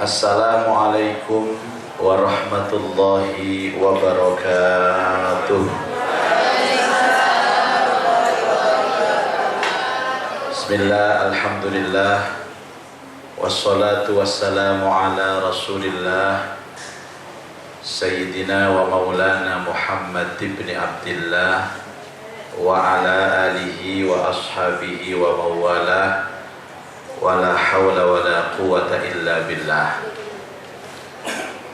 Assalamualaikum warahmatullahi wabarakatuh. Bismillah, alhamdulillah, wassalatu wassalamu ala rasulillah Sayyidina wa maulana Muhammad ibn Abdillah wa ala alihi wa ashabihi wa mawalah wa la hawla wa la quwata illa billah.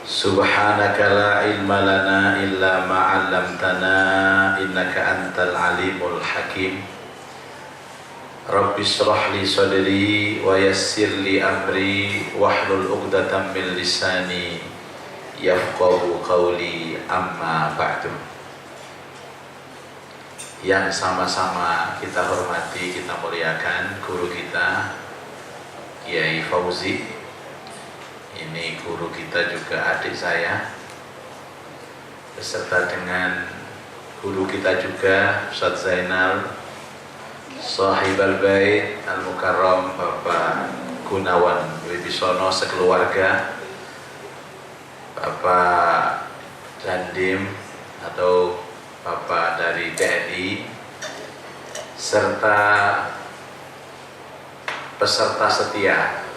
Subhanaka la ilma lana illa ma'allamtana innaka antal alimul hakim. Rabbi shrah li sadri wa yassir li amri wahlul 'uqdatam min lisani yafqahu qawli, amma ba'du. Yang sama-sama kita hormati, kita muliakan guru kita Kiai Fauzi. Ini guru kita juga adik saya, beserta dengan guru kita juga Ustaz Zainal Sahibal Bait Al-Mukarram Bapak Gunawan Wibisono sekeluarga, Bapak Dandim atau Bapak dari TNI, serta peserta setia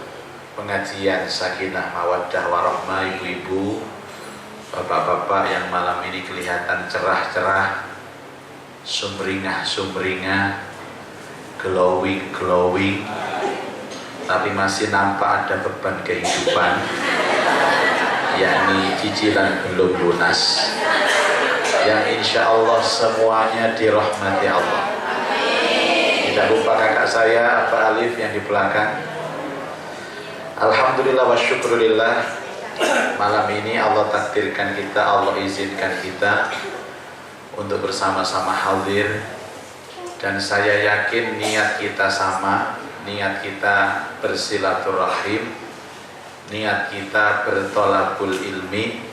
pengajian Sakinah Mawaddah Warahmah, ibu-ibu, bapak-bapak yang malam ini kelihatan cerah-cerah, sumringah, glowing, tapi masih nampak ada beban kehidupan, yakni cicilan belum lunas, yang insya Allah semuanya dirahmati Allah. Tidak lupa kakak saya Pak Alif yang di belakang. Alhamdulillah wa syukurillah, malam ini Allah takdirkan kita, Allah izinkan kita untuk bersama-sama hadir. Dan saya yakin niat kita sama, niat kita bersilaturahim, niat kita bertolabul ilmi,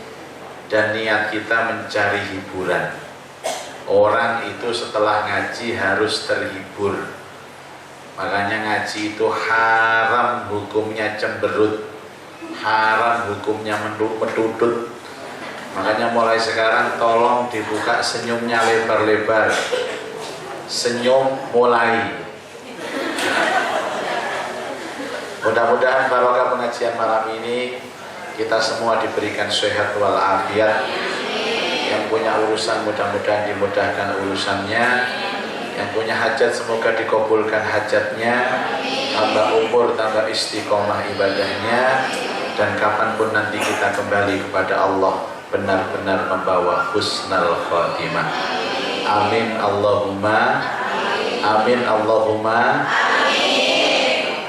dan niat kita mencari hiburan. Orang itu setelah ngaji harus terhibur. Makanya ngaji itu haram hukumnya cemberut, haram hukumnya medudut. Makanya mulai sekarang tolong dibuka senyumnya lebar-lebar. Senyum mulai. Mudah-mudahan barokah pengajian malam ini kita semua diberikan sehat walafiat. Yang punya urusan mudah-mudahan dimudahkan urusannya, yang punya hajat semoga dikabulkan hajatnya, tambah umur, tambah istiqomah ibadahnya, dan kapanpun nanti kita kembali kepada Allah benar-benar membawa husnul khotimah. Amin Allahumma amin Allahumma amin.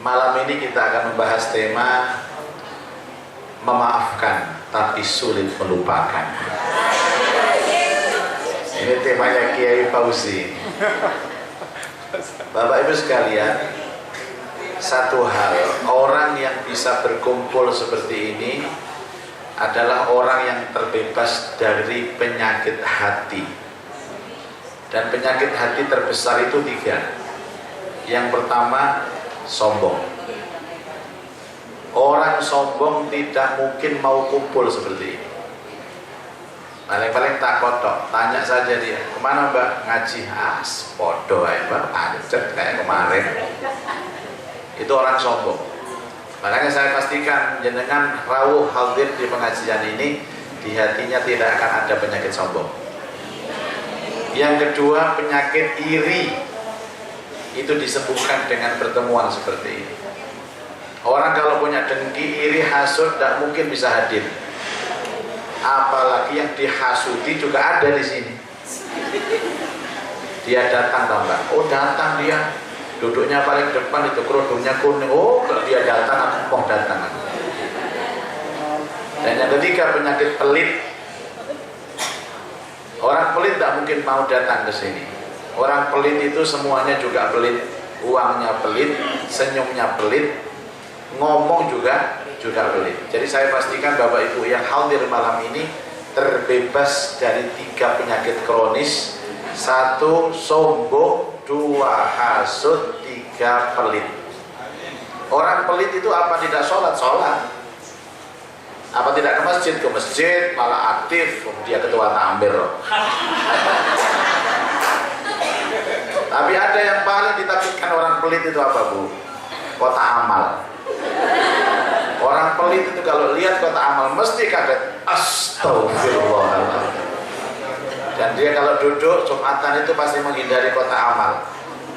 Malam ini kita akan membahas tema memaafkan tapi sulit melupakan. Ini temanya Kiai Fauzi. Bapak Ibu sekalian, satu hal, orang yang bisa berkumpul seperti ini adalah orang yang terbebas dari penyakit hati. Dan penyakit hati terbesar itu 3. Yang pertama, sombong. Orang sombong tidak mungkin mau kumpul seperti ini. Paling-paling tak kotok, tanya saja dia, kemana mbak? Ngaji. Podo ya mbak, pancet kayak kemarin. Itu orang sombong. Makanya saya pastikan jenengan rawuh hadir di pengajian ini, di hatinya tidak akan ada penyakit sombong. Yang kedua, penyakit iri. Itu disembuhkan dengan pertemuan seperti ini. Orang kalau punya dengki, iri, hasud, tidak mungkin bisa hadir. Apalagi yang dihasuti juga ada di sini. Dia datang tambah. Oh datang dia, duduknya paling depan itu, kerudungnya kuning. Oh kalau dia datang, aku mau datang. Dan yang ketiga, penyakit pelit. Orang pelit tidak mungkin mau datang ke sini. Orang pelit itu semuanya juga pelit. Uangnya pelit, senyumnya pelit, ngomong juga pelit. Jadi saya pastikan Bapak Ibu yang hadir malam ini terbebas dari 3 penyakit kronis. 1 sombong, 2 hasud, 3 pelit. Orang pelit itu apa tidak sholat? Sholat. Apa tidak ke masjid? Ke masjid, malah aktif. Dia ketua takmir. Tapi ada yang paling ditakutkan orang pelit itu apa, Bu? Kota amal. Orang pelit itu kalau lihat kota amal mesti kaget. Astagfirullahaladzim. Dan dia kalau duduk Jumatan itu pasti menghindari kota amal.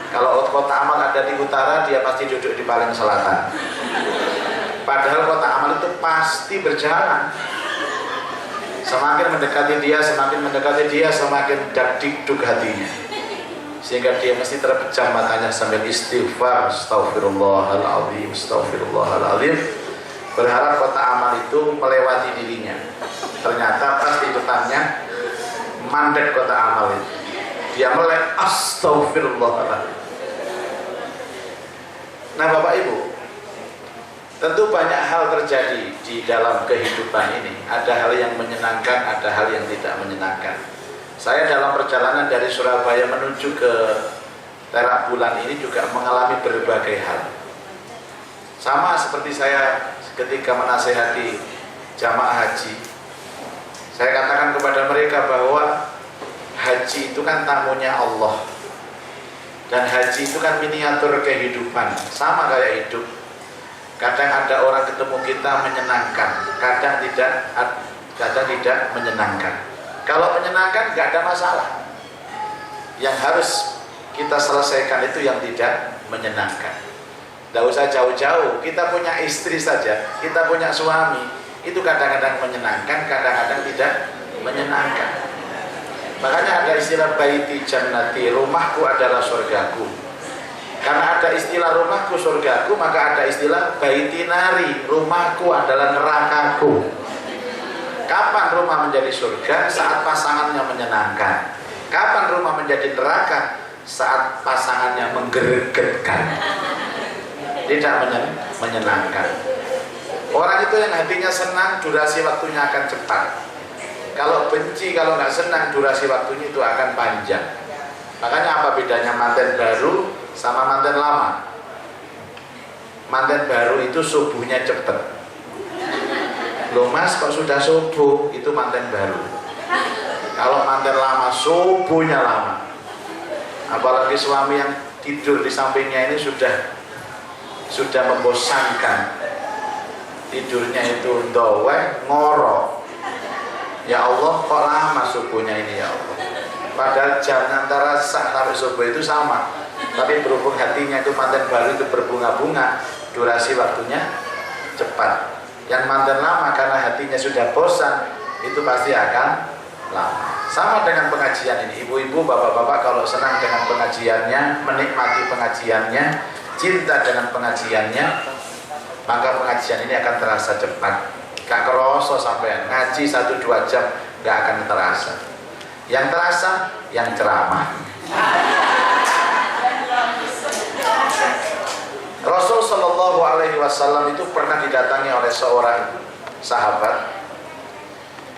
Kalau kota amal ada di utara, dia pasti duduk di paling selatan. Padahal kota amal itu pasti berjalan. Semakin mendekati dia, semakin dakdikduk hatinya. Sehingga dia mesti terpejam matanya sambil istighfar, astagfirullahaladzim, astagfirullahaladzim. Berharap kota amal itu melewati dirinya. Ternyata pas di depannya mandek kota amal itu. Dia melek, astagfirullahaladzim. Nah Bapak Ibu, tentu banyak hal terjadi di dalam kehidupan ini. Ada hal yang menyenangkan, ada hal yang tidak menyenangkan. Saya dalam perjalanan dari Surabaya menuju ke Perak Bulan ini juga mengalami berbagai hal. Sama seperti saya ketika menasehati jamaah haji. Saya katakan kepada mereka bahwa haji itu kan tamunya Allah. Dan haji itu kan miniatur kehidupan, sama kayak hidup. Kadang ada orang ketemu kita menyenangkan, kadang tidak menyenangkan. Kalau menyenangkan nggak ada masalah. Yang harus kita selesaikan itu yang tidak menyenangkan. Nggak usah jauh-jauh. Kita punya istri saja, kita punya suami, itu kadang-kadang menyenangkan, kadang-kadang tidak menyenangkan. Makanya ada istilah baiti jannati, rumahku adalah surgaku. Karena ada istilah rumahku surgaku, maka ada istilah baiti nari, rumahku adalah nerakaku. Kapan rumah menjadi surga? Saat pasangannya menyenangkan. Kapan rumah menjadi neraka? Saat pasangannya menggeregetkan, tidak menyenangkan. Orang itu yang hatinya senang, durasi waktunya akan cepat. Kalau benci, kalau nggak senang, durasi waktunya itu akan panjang. Makanya apa bedanya manten baru sama manten lama? Manten baru itu subuhnya cepet. Loh mas, kok sudah subuh? Itu manten baru. Kalau manten lama, subuhnya lama. Apalagi suami yang tidur di sampingnya ini sudah membosankan. Tidurnya itu ndoweh, ngorok. Ya Allah, kok lama subuhnya ini ya Allah. Padahal jam antara sah sampai subuh itu sama. Tapi berhubung hatinya itu manten baru itu berbunga-bunga, durasi waktunya cepat. Yang manten lama karena hatinya sudah bosan, itu pasti akan lama. Sama dengan pengajian ini. Ibu-ibu, bapak-bapak kalau senang dengan pengajiannya, menikmati pengajiannya, cinta dengan pengajiannya, maka pengajian ini akan terasa cepat. Gak kerasa sampai ngaji 1-2 jam, gak akan terasa. Yang terasa, yang ceramah. Rasul Shallallahu Alaihi Wasallam itu pernah didatangi oleh seorang sahabat.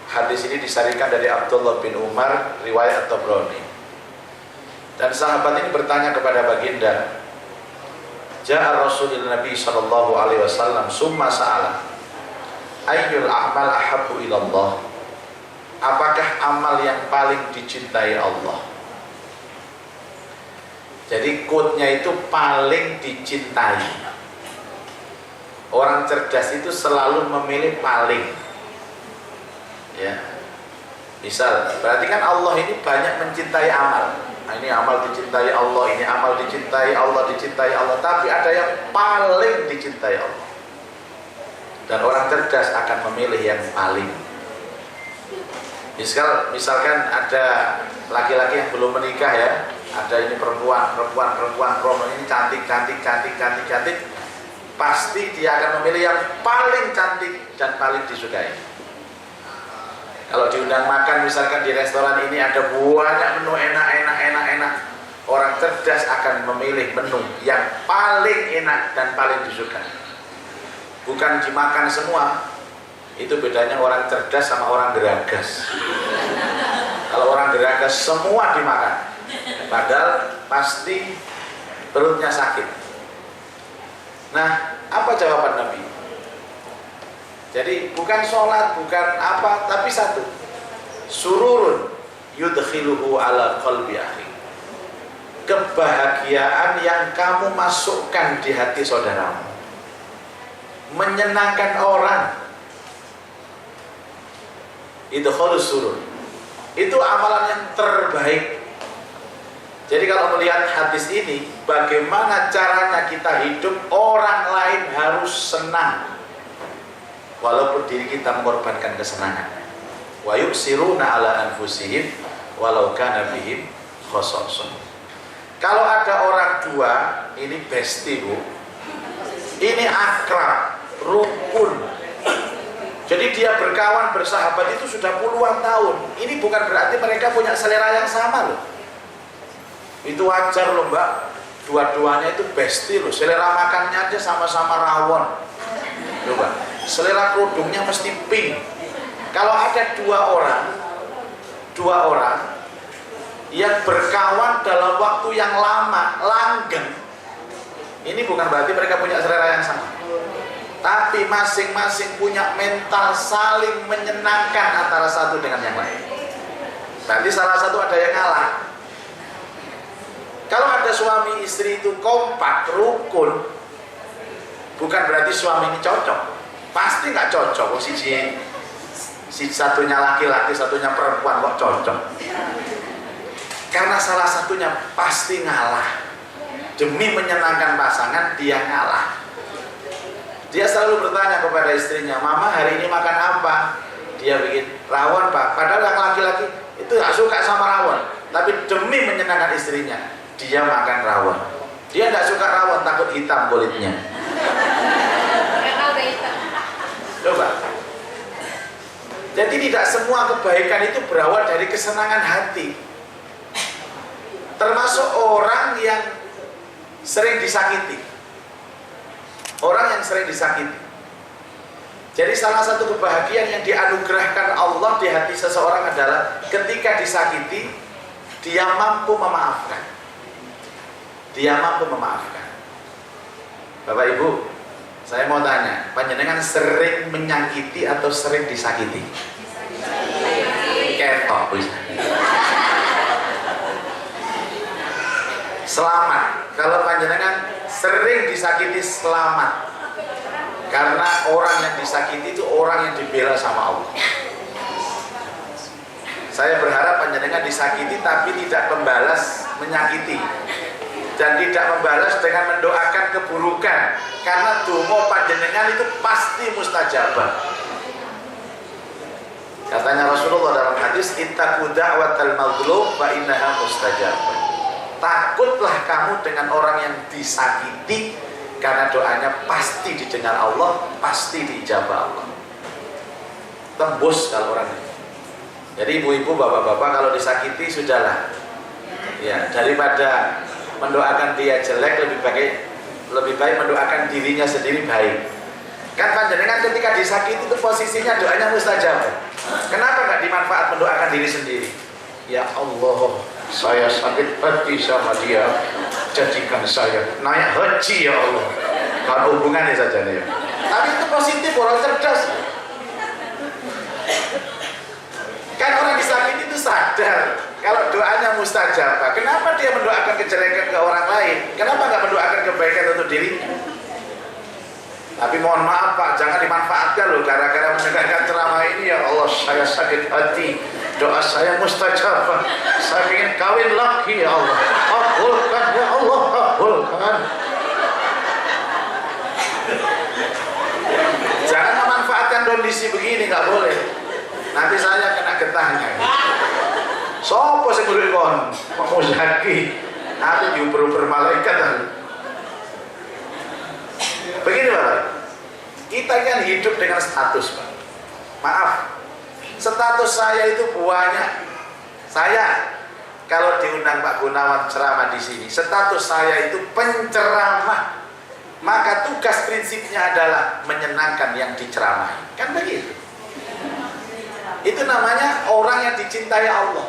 Hadis ini disarikan dari Abdullah bin Umar, riwayat At-Tabrani. Dan sahabat ini bertanya kepada baginda, Ja'a Rasulullah Nabi Shallallahu Alaihi Wasallam, summa sa'ala, ayyul a'mal ahabbu ilallah. Apakah amal yang paling dicintai Allah? Jadi quote-nya itu paling dicintai. Orang cerdas itu selalu memilih paling. Ya. Misal, berarti kan Allah ini banyak mencintai amal. Nah, ini amal dicintai Allah, ini amal dicintai Allah, dicintai Allah. Tapi ada yang paling dicintai Allah. Dan orang cerdas akan memilih yang paling. Misalkan ada laki-laki yang belum menikah ya, ada ini perempuan ini cantik, pasti dia akan memilih yang paling cantik dan paling disukai. Kalau diundang makan misalkan di restoran ini ada banyak menu enak, orang cerdas akan memilih menu yang paling enak dan paling disukai. Bukan dimakan semua. Itu bedanya orang cerdas sama orang geragas. Kalau orang geragas semua dimakan, padahal pasti perutnya sakit. Nah Nah, apa jawaban Nabi? Jadi bukan sholat, bukan apa, tapi satu, sururun yudkhiluhu ala qalbi akhi, kebahagiaan yang kamu masukkan di hati saudaramu, menyenangkan orang, itu khalus surur, itu amalan yang terbaik. Jadi kalau melihat hadis ini, bagaimana caranya kita hidup, orang lain harus senang walaupun diri kita mengorbankan kesenangan. Wa yusiruna ala anfusihim walau kana bihim khasasah. Kalau ada orang dua, ini bestie Bu, ini akrab, rukun, jadi dia berkawan, bersahabat itu sudah puluhan tahun. Ini bukan berarti mereka punya selera yang sama loh. Itu wajar loh Mbak, dua-duanya itu bestie loh, selera makannya aja sama-sama rawon. Coba, selera kerudungnya mesti pink. Kalau ada dua orang yang berkawan dalam waktu yang lama, langgeng, ini bukan berarti mereka punya selera yang sama, tapi masing-masing punya mental saling menyenangkan antara satu dengan yang lain. Berarti salah satu ada yang ngalah. Kalau ada suami istri itu kompak, rukun, bukan berarti suami ini cocok. Pasti nggak cocok. Si satunya laki-laki, satunya perempuan kok cocok. Karena salah satunya pasti ngalah. Demi menyenangkan pasangan, dia ngalah. Dia selalu bertanya kepada istrinya, "Mama hari ini makan apa?" Dia bikin rawon Pak. Padahal yang laki-laki itu nggak suka sama rawon, tapi demi menyenangkan istrinya, dia makan rawon. Dia nggak suka rawon, takut hitam kulitnya. Coba. Jadi tidak semua kebaikan itu berawal dari kesenangan hati. Termasuk orang yang sering disakiti. Orang yang sering disakiti. Jadi salah satu kebahagiaan yang dianugerahkan Allah di hati seseorang adalah ketika disakiti, dia mampu memaafkan. Dia mampu memaafkan. Bapak Ibu, saya mau tanya, panjenengan sering menyakiti atau sering disakiti? Ketok bisa. Selamat. Kalau panjenengan sering disakiti, selamat. Karena orang yang disakiti itu orang yang dibela sama Allah. Saya berharap panjenengan disakiti tapi tidak membalas menyakiti, dan tidak membalas dengan mendoakan keburukan, karena donga panjenengan itu pasti mustajabah. Katanya Rasulullah dalam hadis, ittaqu da'watal mazlum fa innaha mustajabah. Takutlah kamu dengan orang yang disakiti, karena doanya pasti didengar Allah, pasti diijabah Allah. Tembus kalau orang ini. Jadi ibu-ibu, bapak-bapak kalau disakiti sudahlah. Ya, daripada mendoakan dia jelek, lebih baik mendoakan dirinya sendiri baik. Kan panjenengan ketika disakiti itu posisinya doanya mustajab. Kenapa nggak dimanfaat mendoakan diri sendiri? Ya Allah, saya sakit hati sama dia, jadikan saya naik haji ya Allah. Kan hubungannya saja nih. Tapi itu positif, orang cerdas. Kan orang disakiti itu sadar kalau doanya mustajabah. Kenapa dia mendoakan kejelekan ke orang lain? Kenapa nggak mendoakan kebaikan untuk dirinya? Tapi mohon maaf Pak, jangan dimanfaatkan loh gara-gara mendengarkan ceramah ini. Ya Allah, saya sakit hati, doa saya mustajabah, saya ingin kawin lagi ya Allah, kabulkan ya Allah, kabulkan. Jangan memanfaatkan kondisi begini, nggak boleh. Nanti saya kena getahnya. Sopo sing ngurip kon, mau zaki, aku diuber-uber malaikat. Begini Bapak, kita kan hidup dengan status Pak. Maaf, status saya itu banyak. Saya kalau diundang Pak Gunawan ceramah di sini, status saya itu penceramah. Maka tugas prinsipnya adalah menyenangkan yang diceramahi. Kan begitu. Itu namanya orang yang dicintai Allah.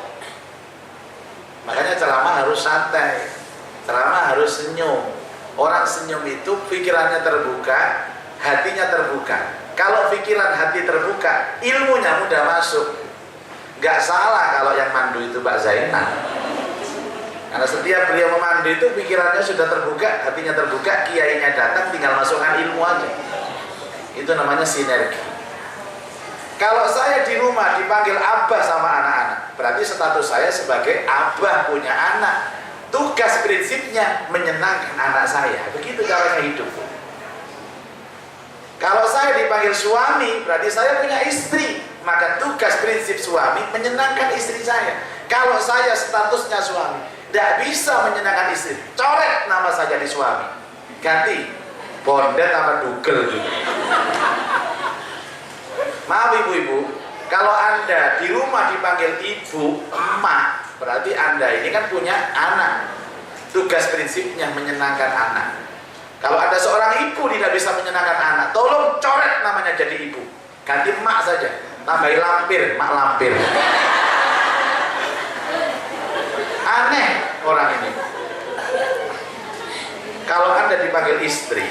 Makanya ceramah harus santai, ceramah harus senyum, Orang senyum itu pikirannya terbuka, hatinya terbuka. Kalau pikiran hati terbuka, ilmunya mudah masuk. Gak salah kalau yang mandu itu Mbak Zainal. Karena setiap beliau memandu itu pikirannya sudah terbuka, hatinya terbuka, kiainya datang tinggal masukkan ilmu aja. Itu namanya sinergi. Kalau saya di rumah dipanggil abah sama anak-anak, berarti status saya sebagai abah punya anak. Tugas prinsipnya menyenangkan anak saya. Begitu caranya hidup. Kalau saya dipanggil suami, berarti saya punya istri. Maka tugas prinsip suami menyenangkan istri saya. Kalau saya statusnya suami, tidak bisa menyenangkan istri, coret nama saja di suami. Ganti bondet apa dugel gitu. Maaf ibu-ibu, kalau Anda di rumah dipanggil ibu, emak, berarti Anda ini kan punya anak. Tugas prinsipnya menyenangkan anak. Kalau ada seorang ibu tidak bisa menyenangkan anak, tolong coret namanya jadi ibu. Ganti emak saja, tambahin lampir, mak lampir. Aneh orang ini. Kalau Anda dipanggil istri,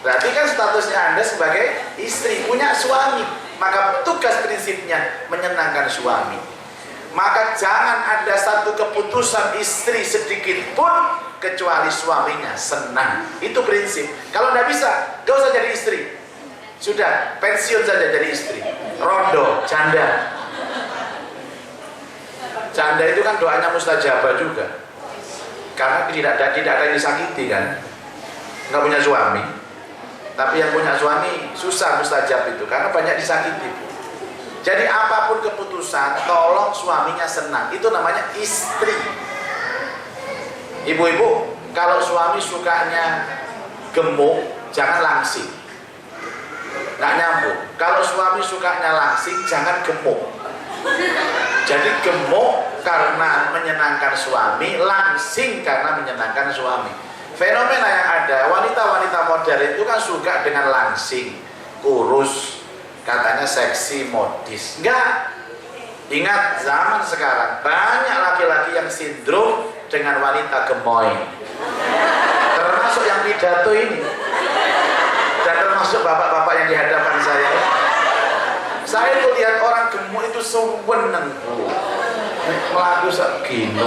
berarti kan statusnya Anda sebagai istri, punya suami. Maka tugas prinsipnya menyenangkan suami. Maka jangan ada satu keputusan istri sedikit pun kecuali suaminya senang. Itu prinsip. Kalau tidak bisa, gak usah jadi istri. Sudah, pensiun saja jadi istri. Rondo, janda. Janda itu kan doanya mustajabah juga. Karena tidak ada yang disakiti kan. Nggak punya suami. Tapi yang punya suami susah mustajab itu karena banyak disakiti. Jadi apapun keputusan, tolong suaminya senang. Itu namanya istri. Ibu-ibu, kalau suami sukanya gemuk, jangan langsing. Nggak nyambung. Kalau suami sukanya langsing, jangan gemuk. Jadi gemuk karena menyenangkan suami, langsing karena menyenangkan suami. Fenomena yang ada, wanita-wanita modern itu kan suka dengan langsing, kurus, katanya seksi, modis. Enggak. Ingat zaman sekarang banyak laki-laki yang sindrom dengan wanita gemoy. Termasuk yang pidato ini. Dan termasuk bapak-bapak yang di hadapan saya. Saya tuh lihat orang gemuk itu seweneng, melaku segini.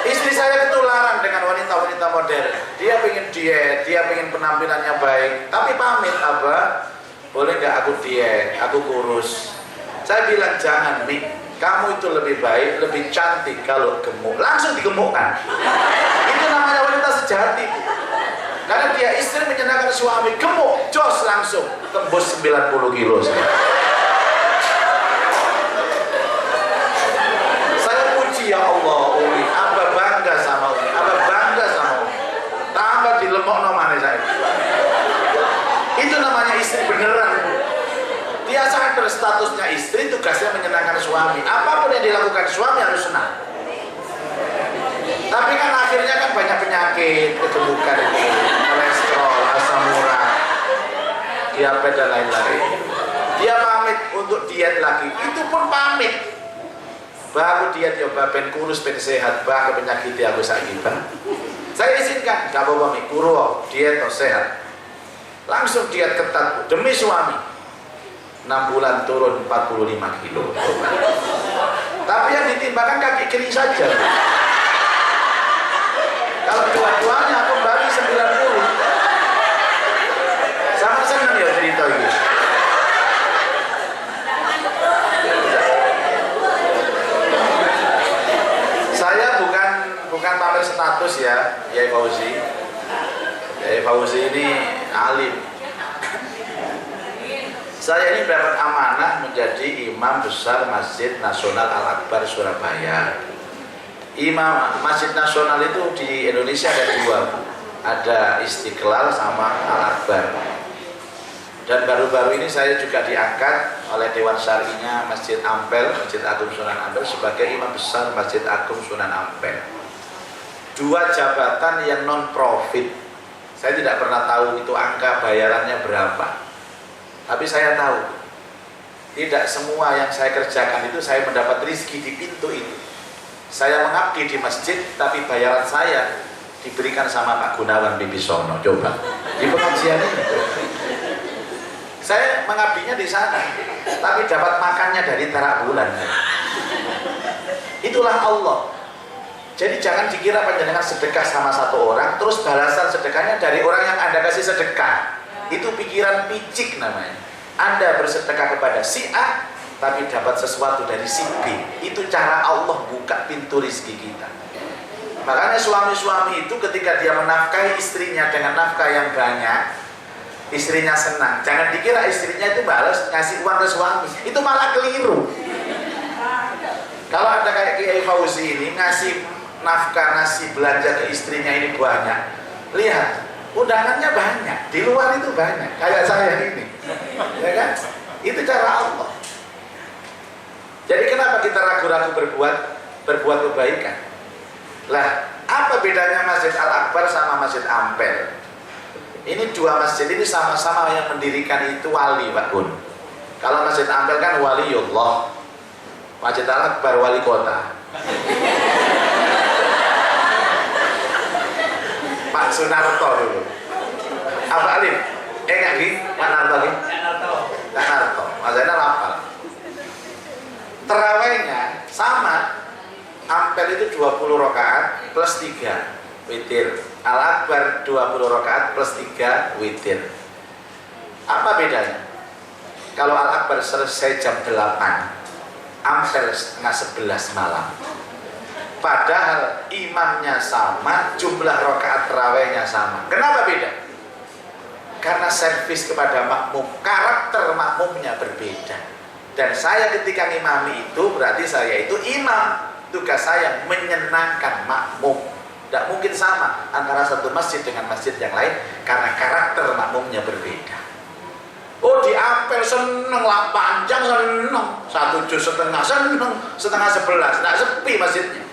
Istri saya ketularan dengan wanita-wanita modern. Dia pengen diet, dia pengen penampilannya baik, tapi pamit, abah, boleh nggak aku diet, aku kurus. Saya bilang jangan, Mi, kamu itu lebih baik, lebih cantik kalau gemuk. Langsung digemukkan. Itu namanya wanita sejati. Karena dia istri menyenangkan suami, gemuk, jos langsung tembus 90 kilo. Saya puji ya Allah, Umi, abah bangga sama Umi, abah bangga sama Umi. Tambah dilemok nomane saya. Itu namanya istri beneran. Dia sadar statusnya istri, tugasnya menyenangkan suami. Apapun yang dilakukan suami harus senang. Tapi kan akhirnya kan banyak penyakit, kegemukan, kolesterol, asam urat, diabetes dan lain-lain. Dia pamit untuk diet lagi, itu pun pamit. Baru diet ya, ben kurus, ben sehat, bah penyakit aku sakit. Saya izinkan, gak apa-apa Mi, kuru, diet atau sehat. Langsung diet ketat demi suami. 6 bulan turun 45 kilo. Tapi yang ditimbangkan kaki kiri saja. Kalau dua-duanya kembali 90. Sama senang ya cerita ini. Saya bukan pamer status ya, Yai Fauzi. Yai Fauzi ini alim. Saya ini dapat amanah menjadi imam besar Masjid Nasional Al-Akbar Surabaya. Imam Masjid Nasional itu di Indonesia ada dua, ada Istiqlal sama Al-Akbar. Dan baru-baru ini saya juga diangkat oleh Dewan Syari'nya Masjid Ampel, Masjid Agung Sunan Ampel sebagai imam besar Masjid Agung Sunan Ampel. Dua jabatan yang non profit. Saya tidak pernah tahu itu angka bayarannya berapa. Tapi saya tahu Tidak semua yang saya kerjakan itu saya mendapat rezeki di pintu itu. Saya mengabdi di masjid, tapi bayaran saya diberikan sama Pak Gunawan Bibisono. Coba di pengajian ini, saya mengabdinya di sana, tapi dapat makannya dari terak bulan. Itulah Allah. Jadi jangan dikira panjenengan sedekah sama satu orang, terus balasan sedekahnya dari orang yang Anda kasih sedekah. Itu pikiran picik namanya. Anda bersedekah kepada si A, tapi dapat sesuatu dari si B. Itu cara Allah buka pintu rezeki kita. Makanya suami-suami itu ketika dia menafkahi istrinya dengan nafkah yang banyak, istrinya senang. Jangan dikira istrinya itu balas ngasih uang ke suami, itu malah keliru. Kalau ada kayak Kiai Fauzi ini ngasih nafkah, ngasih belanja ke istrinya ini banyak, lihat undangannya banyak, di luar itu banyak, kayak saya ini, ya kan? Itu cara Allah. Jadi kenapa kita ragu-ragu berbuat kebaikan? Lah, apa bedanya Masjid Al-Akbar sama Masjid Ampel? Ini dua masjid ini sama-sama yang mendirikan itu wali, Pak Gun. Kalau Masjid Ampel kan waliullah, Masjid Al-Akbar wali kota. Pak Sunarto dulu. Apa Alif? Enggak gini? Pak Narto gini? Pak Narto. Mas Zainal hafal. Terawihnya sama. Ampel itu 20 rakaat plus 3 witir. Al-Akbar 20 rakaat plus 3 witir. Apa bedanya? Kalau Al-Akbar selesai jam 8, Ampel setengah 11 malam. Padahal imamnya sama, jumlah rakaat tarawihnya sama. Kenapa beda? Karena servis kepada makmum, karakter makmumnya berbeda. Dan saya ketika ngimami itu berarti saya itu imam. Tugas saya menyenangkan makmum. Tidak mungkin sama antara satu masjid dengan masjid yang lain karena karakter makmumnya berbeda. Oh, di Ampel seneng lah, panjang seneng, 1 juz setengah seneng, setengah 11, tidak sepi masjidnya.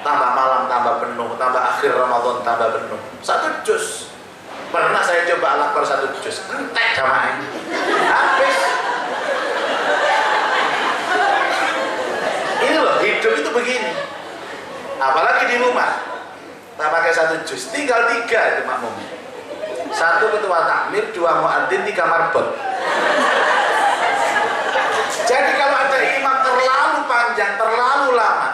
Tambah malam tambah penuh, tambah akhir Ramadan tambah penuh. 1 juz. Pernah saya coba Al-Akbar 1 juz, entek jamaahnya, habis. Ini loh, hidup itu begini. Apalagi di rumah, tak pakai 1 juz, tinggal 3 itu makmumnya. 1 ketua takmir, 2 muadzin, 3 marbot. Jadi kalau ada imam terlalu panjang, terlalu lama,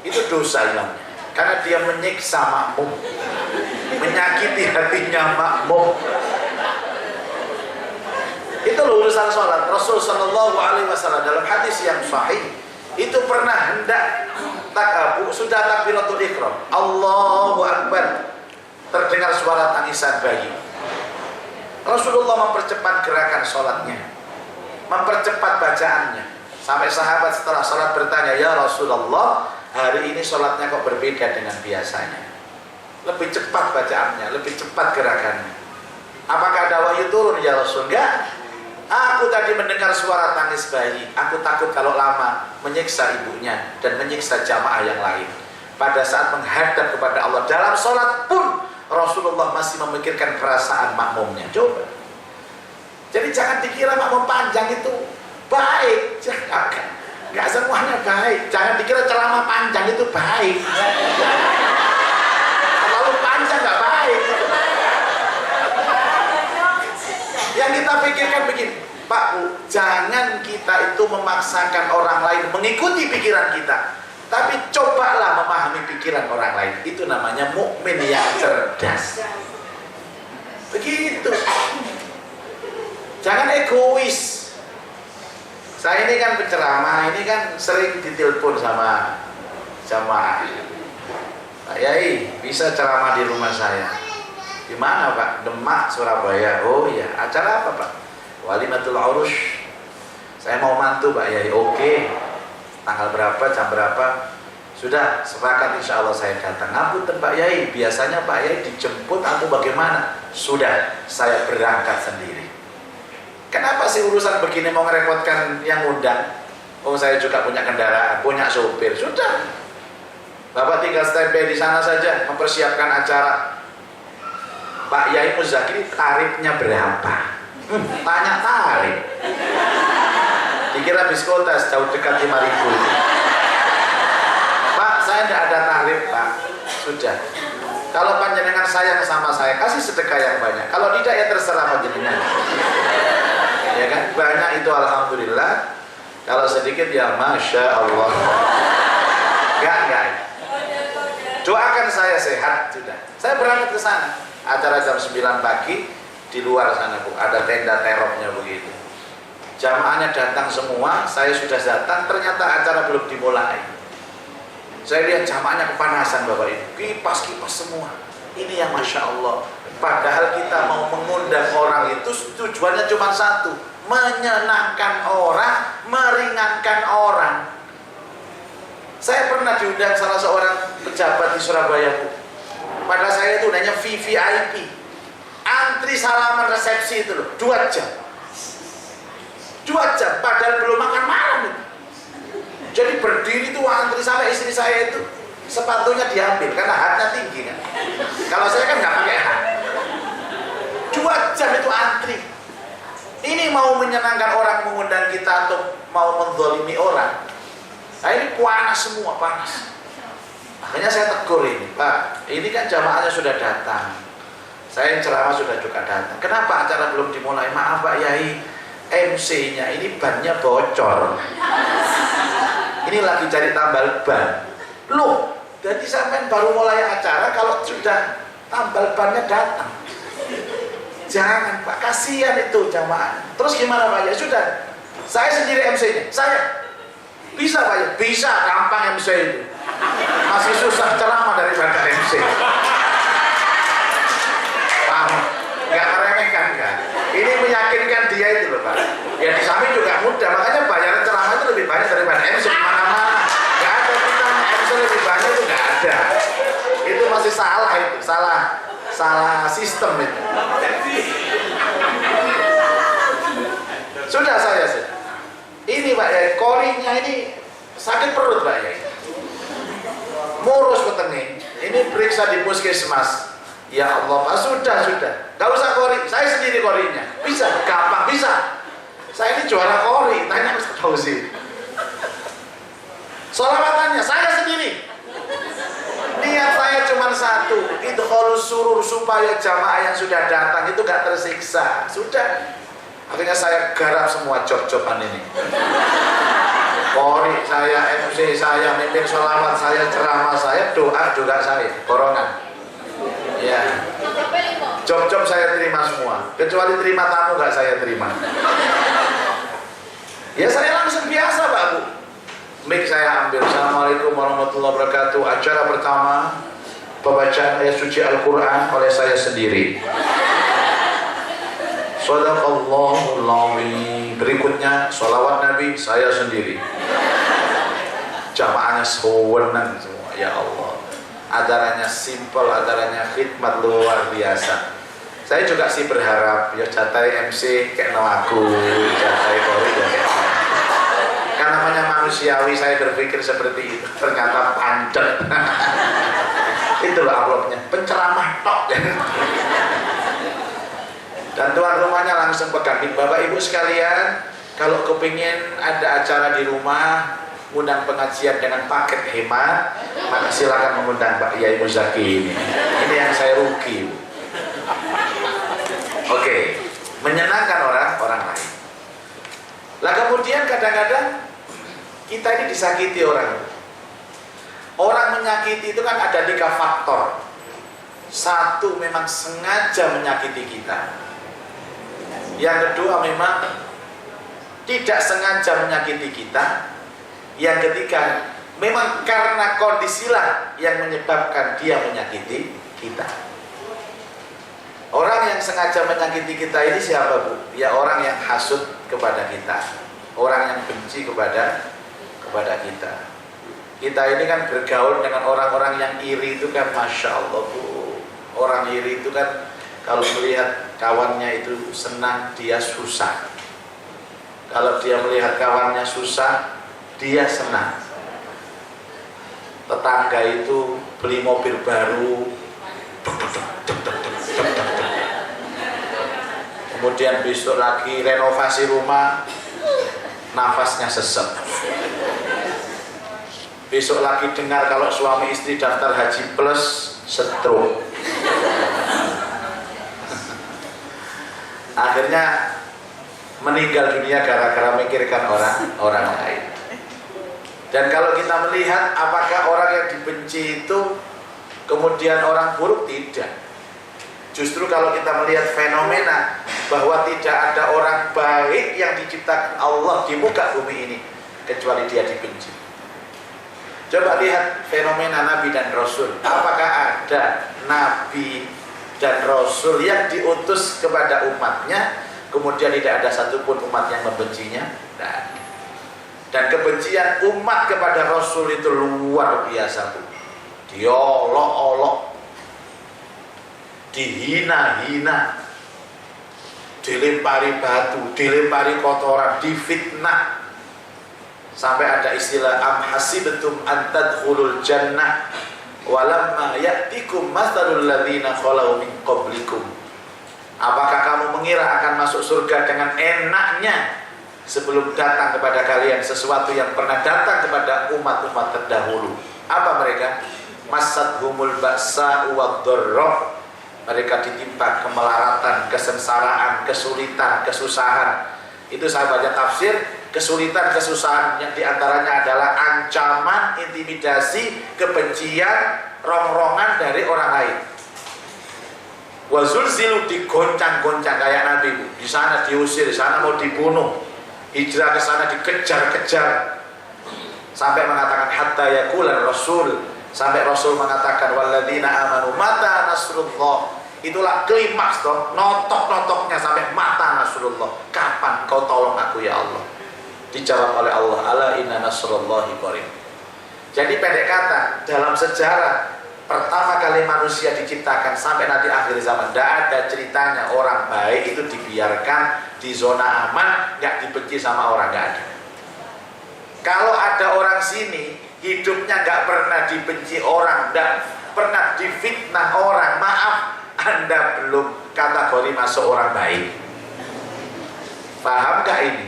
itu dosa imamnya, karena dia menyiksa makmum, menyakiti hatinya makmum. Itu loh urusan sholat. Rasul Shallallahu Alaihi Wasallam dalam hadis yang sahih itu pernah hendak sudah takbiratul ihram, Allahu Akbar, terdengar suara tangisan bayi. Rasulullah mempercepat gerakan sholatnya, mempercepat bacaannya, sampai sahabat setelah sholat bertanya, ya Rasulullah, hari ini sholatnya kok berbeda dengan biasanya, lebih cepat bacaannya, lebih cepat gerakannya. Apakah ada wahyu turun ya Rasul? Enggak. Aku tadi mendengar suara tangis bayi. Aku takut kalau lama menyiksa ibunya dan menyiksa jamaah yang lain. Pada saat menghadap kepada Allah dalam sholat pun Rasulullah masih memikirkan perasaan makmumnya. Coba. Jadi jangan dikira makmum panjang itu baik. Jangan. Gak semuanya baik. Jangan dikira ceramah panjang itu baik. Terlalu panjang gak baik. Yang kita pikirkan begini, Pak Bu, jangan kita itu memaksakan orang lain mengikuti pikiran kita, tapi cobalah memahami pikiran orang lain. Itu namanya mukmin yang cerdas. Begitu. Jangan egois. Saya ini kan penceramah, ini kan sering ditelepon sama jamaah. Pak Yai, bisa ceramah di rumah saya? Di mana Pak? Demak, Surabaya. Oh iya, acara apa Pak? Walimatul Urus. Saya mau mantu Pak Yai. Oke. Tanggal berapa, jam berapa? Sudah, sepakat, insya Allah saya datang. Ngapunten Pak Yai, biasanya Pak Yai dijemput atau bagaimana? Sudah, saya berangkat sendiri. Kenapa sih urusan begini mau ngerepotkan yang undang? Oh, saya juga punya kendaraan, punya sopir. Sudah, Bapak tinggal standby di sana saja, mempersiapkan acara. Pak Yai Muzakir tarifnya berapa? Tanya tarif. Dikira biskotas jauh dekat 5.000. Pak, saya tidak ada tarif Pak. Sudah. Kalau panjenengan sayang sama saya, kasih sedekah yang banyak. Kalau tidak ya terserah panjenengan. Ya kan? Banyak itu alhamdulillah. Kalau sedikit ya masya Allah. Enggak. Doakan saya sehat sudah. Saya berangkat ke sana. Acara jam 9 pagi di luar sana Bu. Ada tenda teropnya begitu. Jamaahnya datang semua. Saya sudah datang. Ternyata acara belum dimulai. Saya lihat jamaahnya kepanasan Bapak Ibu, kipas-kipas semua. Ini yang Masya Allah. Padahal kita mau mengundang orang itu tujuannya cuma satu, menyenangkan orang, meringankan orang. Saya pernah diundang salah seorang pejabat di Surabaya Bu. Pada saya itu namanya VVIP, antri salaman resepsi itu loh, 2 jam. 2 jam, padahal belum makan malam itu. Jadi berdiri tuh antri sampai istri saya itu sepatunya diambil karena hatnya tinggi kan. Kalau saya kan nggak pakai hat. 2 jam itu antri. Ini mau menyenangkan orang, mengundang kita atau mau menzalimi orang. Nah ini panas semua, panas. Makanya saya tegur ini, Pak. Ini kan jamaahnya sudah datang. Saya ceramah sudah juga datang. Kenapa acara belum dimulai? Maaf Pak Yai, MC-nya ini bannya bocor. Ini lagi cari tambal ban. Loh, jadi sampai baru mulai acara kalau sudah tambal bannya datang. Jangan Pak, kasihan itu jamaah. Terus gimana Pak? Ya sudah, saya sendiri MC-nya. Saya bisa Pak ya? Bisa, gampang MC itu. Masih susah ceramah daripada MC. Paham? Nggak meremehkan kan? Ini meyakinkan dia itu loh Pak. Ya di samping juga mudah, makanya bayaran ceramah itu lebih banyak daripada MC mana-mana. Nggak ada kita MC lebih banyak itu nggak ada. Itu masih salah itu, salah sistem itu. Sudah saya sih. Ini Pak ya, korinya ini sakit perut Pak ya. Murus ketengin. Ini periksa di puskesmas. Ya Allah Pak, sudah. Gak usah kori, saya sendiri korinya. Bisa, gampang, bisa. Saya ini juara kori, tanya Ustaz Fauzi. Sholawatannya, saya sendiri. Niat saya cuma satu, itu kholus surur, supaya jamaah yang sudah datang itu gak tersiksa. Sudah. Akhirnya saya garap semua job-joban ini. Kori saya, MC saya, mimpin sholawat saya, ceramah saya, doa juga saya, korongan. Ya, job-job saya terima semua, kecuali terima tamu nggak saya terima. Ya saya langsung biasa Pak Bu. Mic saya ambil. Assalamualaikum warahmatullahi wabarakatuh. Acara pertama pembacaan ayat suci Al-Quran oleh saya sendiri. Shadaqallahul azim. Berikutnya sholawat Nabi saya sendiri. Jamaahnya sewenang semua. Ya Allah. Acaranya simple, acaranya khidmat luar biasa. Saya juga sih berharap ya jatai MC kayak aku, jatai kori ya kayak aku. Kan namanya manusiawi, saya berpikir seperti itu. Ternyata pancet. Itulah amplopnya, penceramah tok. Dan tuan rumahnya langsung pegang. Bapak Ibu sekalian, kalau kepingin ada acara di rumah, undang pengajian dengan paket hemat, maka silakan mengundang Pak Yai Muzaki ini. Ini yang saya rugi. Oke, menyenangkan orang lain. Lah kemudian kadang-kadang kita ini disakiti orang. Orang menyakiti itu kan ada 3 faktor. 1 memang sengaja menyakiti kita. Yang kedua memang tidak sengaja menyakiti kita. Yang ketiga, memang karena kondisilah yang menyebabkan dia menyakiti kita. Orang yang sengaja menyakiti kita ini siapa Bu? Ya orang yang hasut kepada kita, orang yang benci kepada kita. Kita ini kan bergaul dengan orang-orang yang iri itu kan Masya Allah Bu. Orang iri itu kan kalau melihat kawannya itu senang, dia susah. Kalau dia melihat kawannya susah, dia senang. Tetangga itu beli mobil baru, kemudian besok lagi renovasi rumah, nafasnya sesek. Besok lagi dengar kalau suami istri daftar haji plus stroke. Akhirnya meninggal dunia gara-gara memikirkan orang lain. Dan kalau kita melihat apakah orang yang dibenci itu kemudian orang buruk, tidak. Justru kalau kita melihat fenomena bahwa tidak ada orang baik yang diciptakan Allah di muka bumi ini kecuali dia dibenci. Coba lihat fenomena Nabi dan Rasul. Apakah ada Nabi dan Rasul yang diutus kepada umatnya kemudian tidak ada satupun umat yang membencinya? Nah, dan kebencian umat kepada Rasul itu luar biasa, diolok-olok, dihina-hina, dilempari batu, dilempari kotoran, difitnah. Sampai ada istilah am hasibtum an tadkhulul jannah walamma ya'tikum mathalul ladzina khalau min qablikum. Apakah kamu mengira akan masuk surga dengan enaknya sebelum datang kepada kalian sesuatu yang pernah datang kepada umat-umat terdahulu? Apa mereka? Masadhumul ba'sa wad-dharra. Mereka ditimpa kemelaratan, kesengsaraan, kesulitan, kesusahan. Itu saya baca tafsir, kesulitan, kesusahan yang diantaranya adalah ancaman, intimidasi, kebencian, rongrongan dari orang lain. Wazulzilu, digoncang-goncang kayak Nabi, di sana diusir, di sana mau dibunuh, hijrah ke sana dikejar-kejar, sampai mengatakan hatta yaqulan Rasul, sampai Rasul mengatakan walladzina amanu mata nasrullah. Itulah klimaks toh, notok-notoknya sampai mata nasrullah. Kapan kau tolong aku ya Allah? Dijawab oleh Allah, ala inna nasrullahi qarib. Jadi pendek kata, dalam sejarah pertama kali manusia diciptakan sampai nanti akhir zaman, tidak ada ceritanya orang baik itu dibiarkan di zona aman, nggak dibenci sama orang, nggak ada. Kalau ada orang sini hidupnya nggak pernah dibenci orang, nggak pernah difitnah orang, maaf, Anda belum kategori masuk orang baik. Paham nggak ini?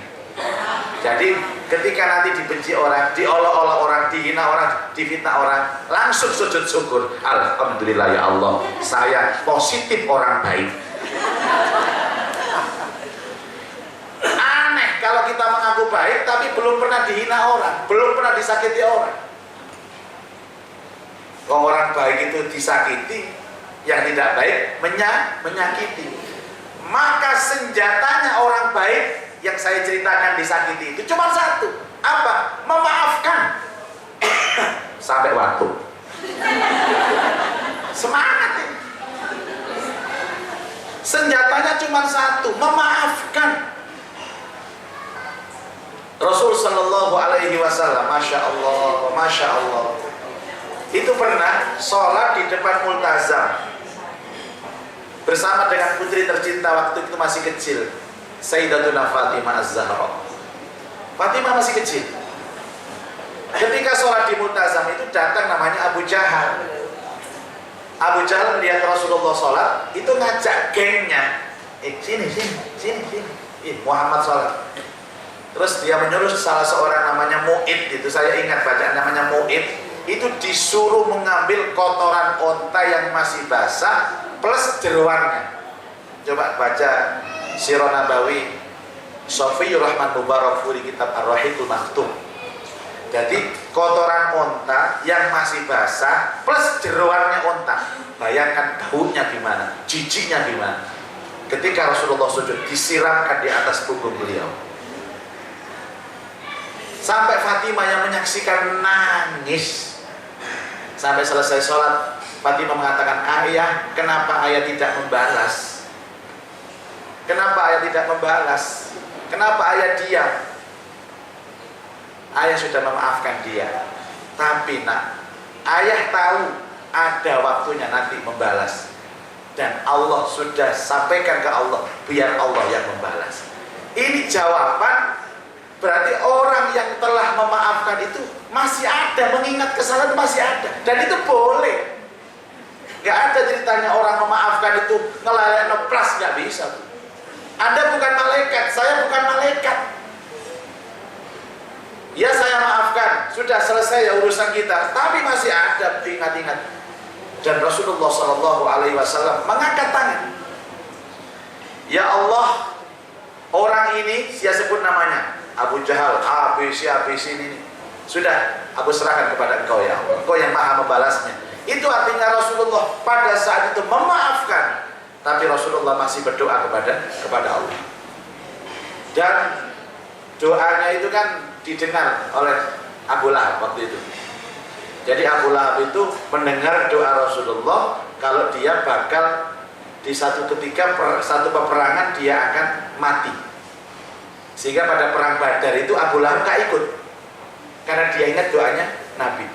Jadi ketika nanti dibenci orang, diolok-olok orang, dihina orang, difitnah orang, langsung sujud syukur. Alhamdulillah ya Allah, saya positif orang baik. Aneh kalau kita mengaku baik tapi belum pernah dihina orang, belum pernah disakiti orang. Orang baik itu disakiti, yang tidak baik menyakiti. Maka senjatanya orang baik yang saya ceritakan disakiti itu cuma satu, apa? Memaafkan. Sampai waktu. Semangat ini. Senjatanya cuma satu, memaafkan. Rasul Shallallahu Alaihi Wasallam, masya Allah, masya Allah, itu pernah sholat di depan multazam bersama dengan putri tercinta waktu itu masih kecil, Sayyidatuna Fatimah Az-Zahra. Fatimah masih kecil. Ketika sholat di multazam itu datang namanya Abu Jahal. Abu Jahal melihat Rasulullah sholat, itu ngajak gengnya, sini, Muhammad sholat. Terus dia menyuruh salah seorang namanya Mu'id, itu saya ingat bacaan namanya Mu'id, itu disuruh mengambil kotoran onta yang masih basah plus jeroannya. Coba baca Sirah Nabawi Sofiyur Rahman Mubarakfuri kitab Ar-Rahiqul Maktum. Jadi kotoran onta yang masih basah plus jeroannya onta, bayangkan baunya gimana, jijiknya gimana. Ketika Rasulullah sujud, disiramkan di atas punggung beliau. Sampai Fatimah yang menyaksikan nangis. Sampai selesai sholat, Fatimah mengatakan, ayah, kenapa ayah tidak membalas? Kenapa ayah tidak membalas? Kenapa ayah diam? Ayah sudah memaafkan dia. Tapi nak, ayah tahu ada waktunya nanti membalas. Dan Allah sudah sampaikan ke Allah, biar Allah yang membalas. Ini jawaban. Berarti orang yang telah memaafkan itu masih ada, mengingat kesalahan masih ada, dan itu boleh. Gak ada ceritanya orang memaafkan itu ngelalek noplas, gak bisa. Anda bukan malaikat, saya bukan malaikat. Ya saya maafkan, sudah selesai ya urusan kita, tapi masih ada ingat-ingat. Dan Rasulullah SAW mengangkat tangan. Ya Allah, orang ini, saya sebut namanya Abu Jahal, ABC ini. Sudah, aku serahkan kepada engkau ya Allah. Engkau yang maha membalasnya. Itu artinya Rasulullah pada saat itu memaafkan. Tapi Rasulullah masih berdoa kepada Allah. Dan doanya itu kan didengar oleh Abu Lahab waktu itu. Jadi Abu Lahab itu mendengar doa Rasulullah kalau dia bakal di satu ketika satu peperangan dia akan mati. Sehingga pada perang Badar itu Abu Lahab gak ikut karena dia ingat doanya Nabi.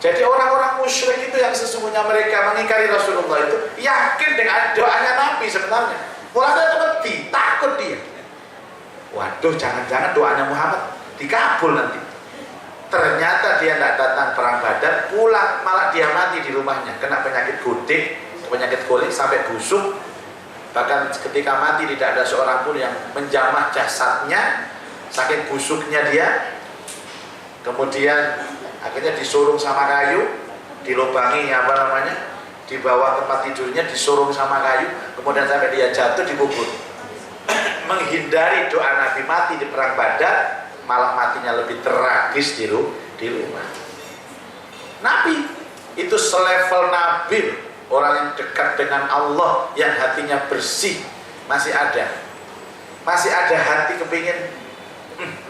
Jadi orang-orang musyrik itu yang sesungguhnya mereka mengingkari Rasulullah itu yakin dengan doanya Nabi sebenarnya. Mulai dari takut dia. Waduh, jangan-jangan doanya Muhammad dikabul nanti. Ternyata dia tidak datang perang Badar, pulang malah dia mati di rumahnya, kena penyakit gudik, penyakit kolik sampai busuk. Bahkan ketika mati tidak ada seorang pun yang menjamah jasadnya, saking busuknya dia. Kemudian akhirnya disurung sama kayu, dilubangi di bawah tempat tidurnya disurung sama kayu, kemudian sampai dia jatuh dikubur. Menghindari doa Nabi mati di perang Badar, malah matinya lebih tragis di rumah. Nabi itu selevel Nabi, orang yang dekat dengan Allah, yang hatinya bersih, masih ada hati kepingin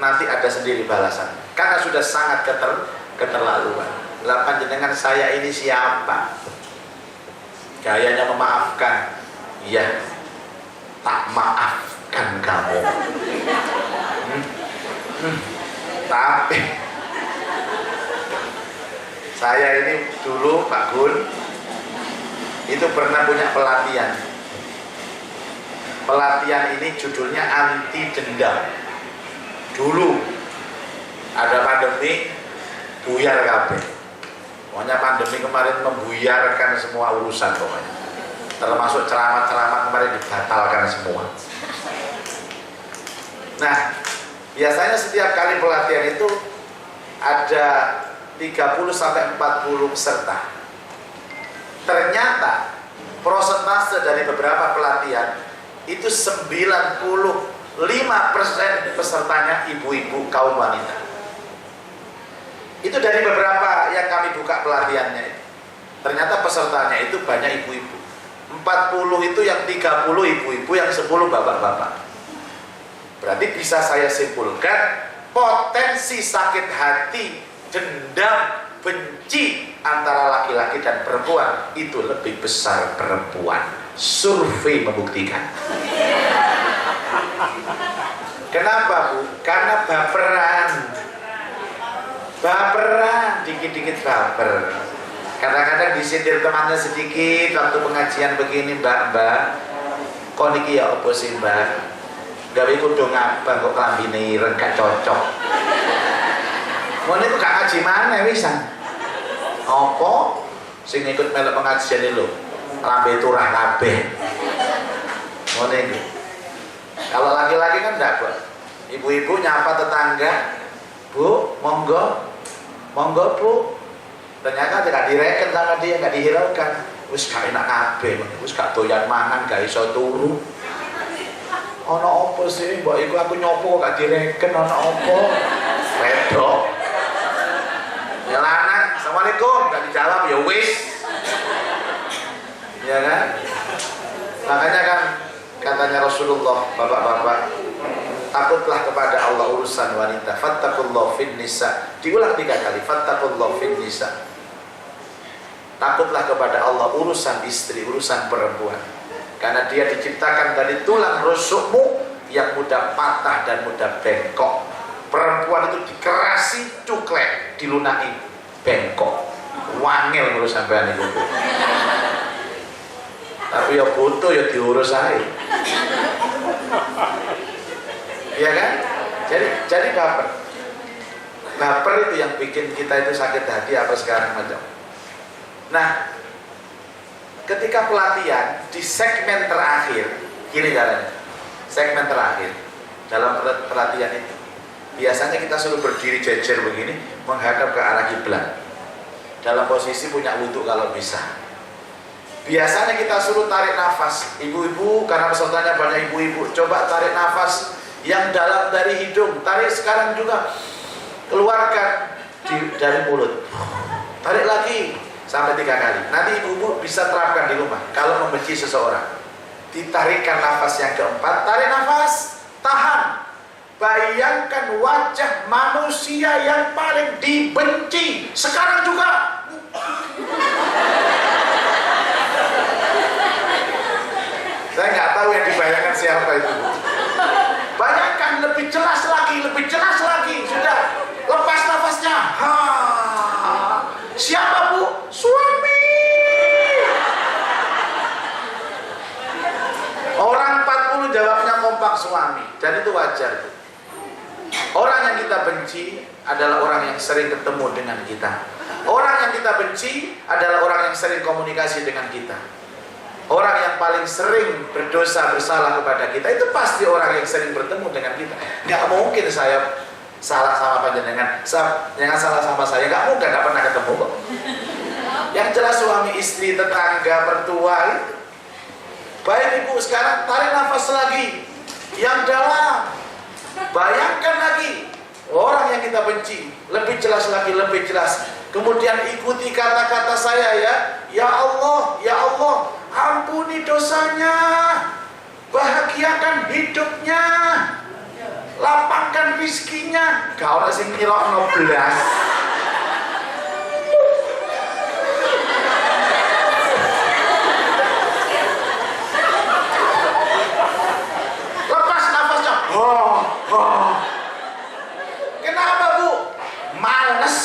nanti ada sendiri balasan, karena sudah sangat keterlaluan. Panjenengan saya ini siapa? Gayanya memaafkan, iya, tak maafkan kamu. Tapi saya ini dulu Pak Gun itu pernah punya pelatihan. Pelatihan ini judulnya anti dendam. Dulu ada pandemi, buyar kabeh. Pokoknya pandemi kemarin membuyarkan semua urusan pokoknya. Termasuk ceramah-ceramah kemarin dibatalkan semua. Nah, biasanya setiap kali pelatihan itu ada 30-40 peserta. Ternyata prosentase dari beberapa pelatihan itu 95% pesertanya ibu-ibu kaum wanita. Itu dari beberapa yang kami buka pelatihannya. Ternyata pesertanya itu banyak ibu-ibu. 40 itu yang 30 ibu-ibu, yang 10 bapak-bapak. Berarti bisa saya simpulkan potensi sakit hati, dendam, benci antara laki-laki dan perempuan itu lebih besar perempuan. Survei membuktikan. Kenapa Bu? Karena baperan, dikit-dikit baper. Kadang-kadang disindir temannya sedikit waktu pengajian begini, mbak, kok niki ya opo sih mbak? Gawe kudu ngabang kok klambine ireng gak cocok. Ngono iku gak ngaji maneh wisan. Apa sing ikut melok pengajian iki lho, lambe turah kabeh. Ngono iki. Kalau laki-laki kan ndak, Bu. Ibu-ibu nyapa tetangga, "Bu, monggo. Monggo, Bu." Ternyata tidak direken sama dia, gak dihiraukan. Wis gak enak kabeh, wis gak doyan mangan, gak iso turu. Ono apa sih, mbak iku aku nyopo gak direken, ono apa? Wedok. Ya lanang, assalamualaikum, gak dijawab ya wis. Ya kan? Makanya kan katanya Rasulullah, bapak-bapak, takutlah kepada Allah urusan wanita. Fattaqullah fin nisa. Diulang 3 kali, fattaqullah fin nisa. Takutlah kepada Allah urusan istri, urusan perempuan. Karena dia diciptakan dari tulang rusukmu yang mudah patah dan mudah bengkok. Perempuan itu dikerasi, cuklek, dilunaki, bengkok. Wangil ngurus sampean itu. Tapi ya butuh ya diurus aja. Iya kan? Jadi baper. Baper itu yang bikin kita itu sakit hati apa sekarang macam. Nah, ketika pelatihan di segmen terakhir, gini caranya. Segmen terakhir dalam pelatihan itu Biasanya kita suruh berdiri jejer begini, menghadap ke arah kiblat. Dalam posisi punya wudhu kalau bisa. Biasanya kita suruh tarik nafas. Ibu-ibu, karena pesertanya banyak ibu-ibu, coba tarik nafas yang dalam dari hidung. Tarik sekarang juga, keluarkan dari mulut. Tarik lagi sampai 3 kali. Nanti ibu-ibu bisa terapkan di rumah. Kalau membenci seseorang, ditarikkan nafas yang keempat. Tarik nafas, tahan. Bayangkan wajah manusia yang paling dibenci sekarang juga. Saya nggak tahu yang dibayangkan siapa itu. Bayangkan lebih jelas lagi, lebih jelas lagi. Sudah, lepas nafasnya. Ha. Siapa bu? Suami. Orang 40 jawabnya kompak suami. Dan itu wajar. Orang yang kita benci adalah orang yang sering ketemu dengan kita. Orang yang kita benci adalah orang yang sering komunikasi dengan kita. Orang yang paling sering berdosa bersalah kepada kita itu pasti orang yang sering bertemu dengan kita. Nggak mungkin saya salah sama panjenengan, jangan salah sama saya. Nggak mungkin, nggak pernah ketemu kok. Yang jelas suami istri, tetangga, mertua itu. Baik ibu, sekarang tarik nafas lagi yang dalam. Bayangkan lagi orang yang kita benci, lebih jelas lagi, lebih jelas. Kemudian ikuti kata-kata saya ya. Ya Allah, ya Allah, ampuni dosanya, bahagiakan hidupnya, lapangkan rizkinya. Kau orang sing nyilok ngeblas. Lepas nafasnya. Kenapa bu? Males.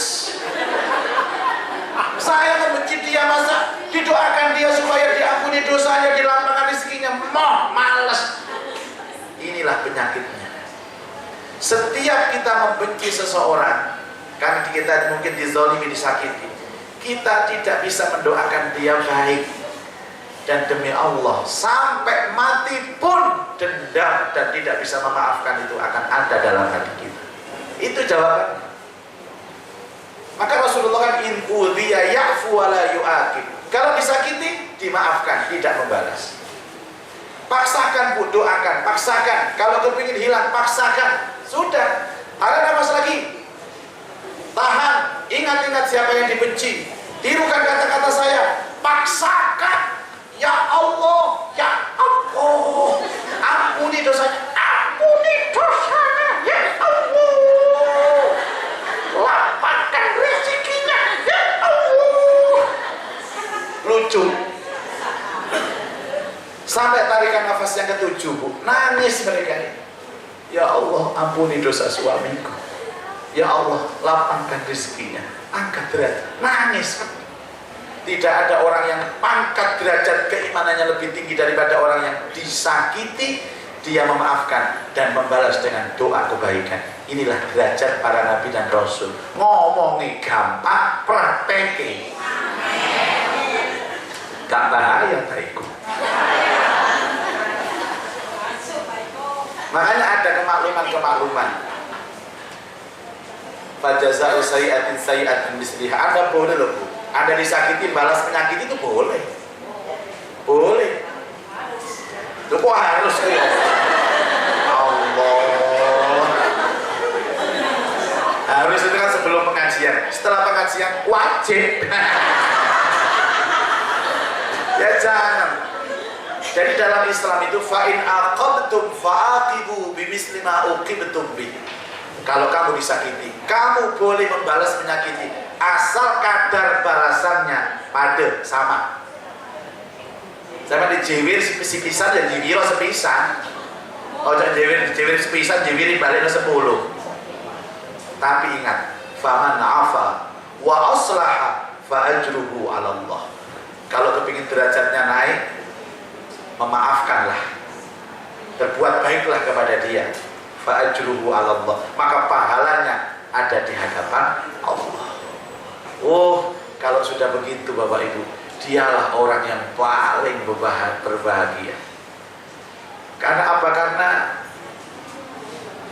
Saya membenci dia, masa didoakan dia supaya diampuni dosanya, dilapangkan rezekinya. Males. Inilah penyakitnya. Setiap kita membenci seseorang, karena kita mungkin dizalimi, disakiti, kita tidak bisa mendoakan dia baik. Dan demi Allah, sampai mati pun dendam dan tidak bisa memaafkan itu akan ada dalam hati kita. Itu jawabannya. Maka Rasulullah kan in udhiya ya'fu wa la yu'aqib. Kalau disakiti, dimaafkan, tidak membalas. Paksakan bu, doakan, paksakan. Kalau kepingin hilang, paksakan. Sudah, ada nafas lagi. Tahan, ingat-ingat siapa yang dibenci. Tirukan kata-kata saya. Paksakan. Ya Allah, ya Allah, ampuni dosanya. Ampuni dosanya, ya Allah. Lapangkan rezekinya, ya Allah. Lucu. Sampai tarikan nafas yang ke-7 bu, nangis mereka ini. Ya Allah, ampuni dosa suamiku. Ya Allah, lapangkan rezekinya, angkat derajat. Nangis. Tidak ada orang yang pangkat derajat keimanannya lebih tinggi daripada orang yang disakiti, dia memaafkan dan membalas dengan doa kebaikan. Inilah derajat para nabi dan rasul. Ngomongi gampang, prakteknya gak bahaya taiku. Makanya ada kemakluman-kemakluman. Fajaza'u sayyi'atin sayyi'atin misliha. Anda boleh loh bu, Anda disakiti balas penyakit itu boleh. Boleh. Itu kok harus ya? Allah. Harus itu kan sebelum pengajian. Setelah pengajian wajib. Ya jangan. Jadi dalam Islam itu fa'in aqabtum fa'aqibu bimisli ma uqibtum bi. Kalau kamu disakiti, kamu boleh membalas menyakiti asal kadar balasannya pada sama. Sama dijiwir sepisan dan jiwiro sepisan. Oh jangan jiwir sepisan, jiwir balik 10. Tapi ingat, faman afa wa aslaha fa ajruhu 'ala Allah. Kalau kepingin derajatnya naik, memaafkanlah, berbuat baiklah kepada dia, fa ajruhu 'ala Allah, maka pahalanya ada di hadapan Allah. Oh, kalau sudah begitu Bapak Ibu, dialah orang yang paling berbahagia. Karena apa? Karena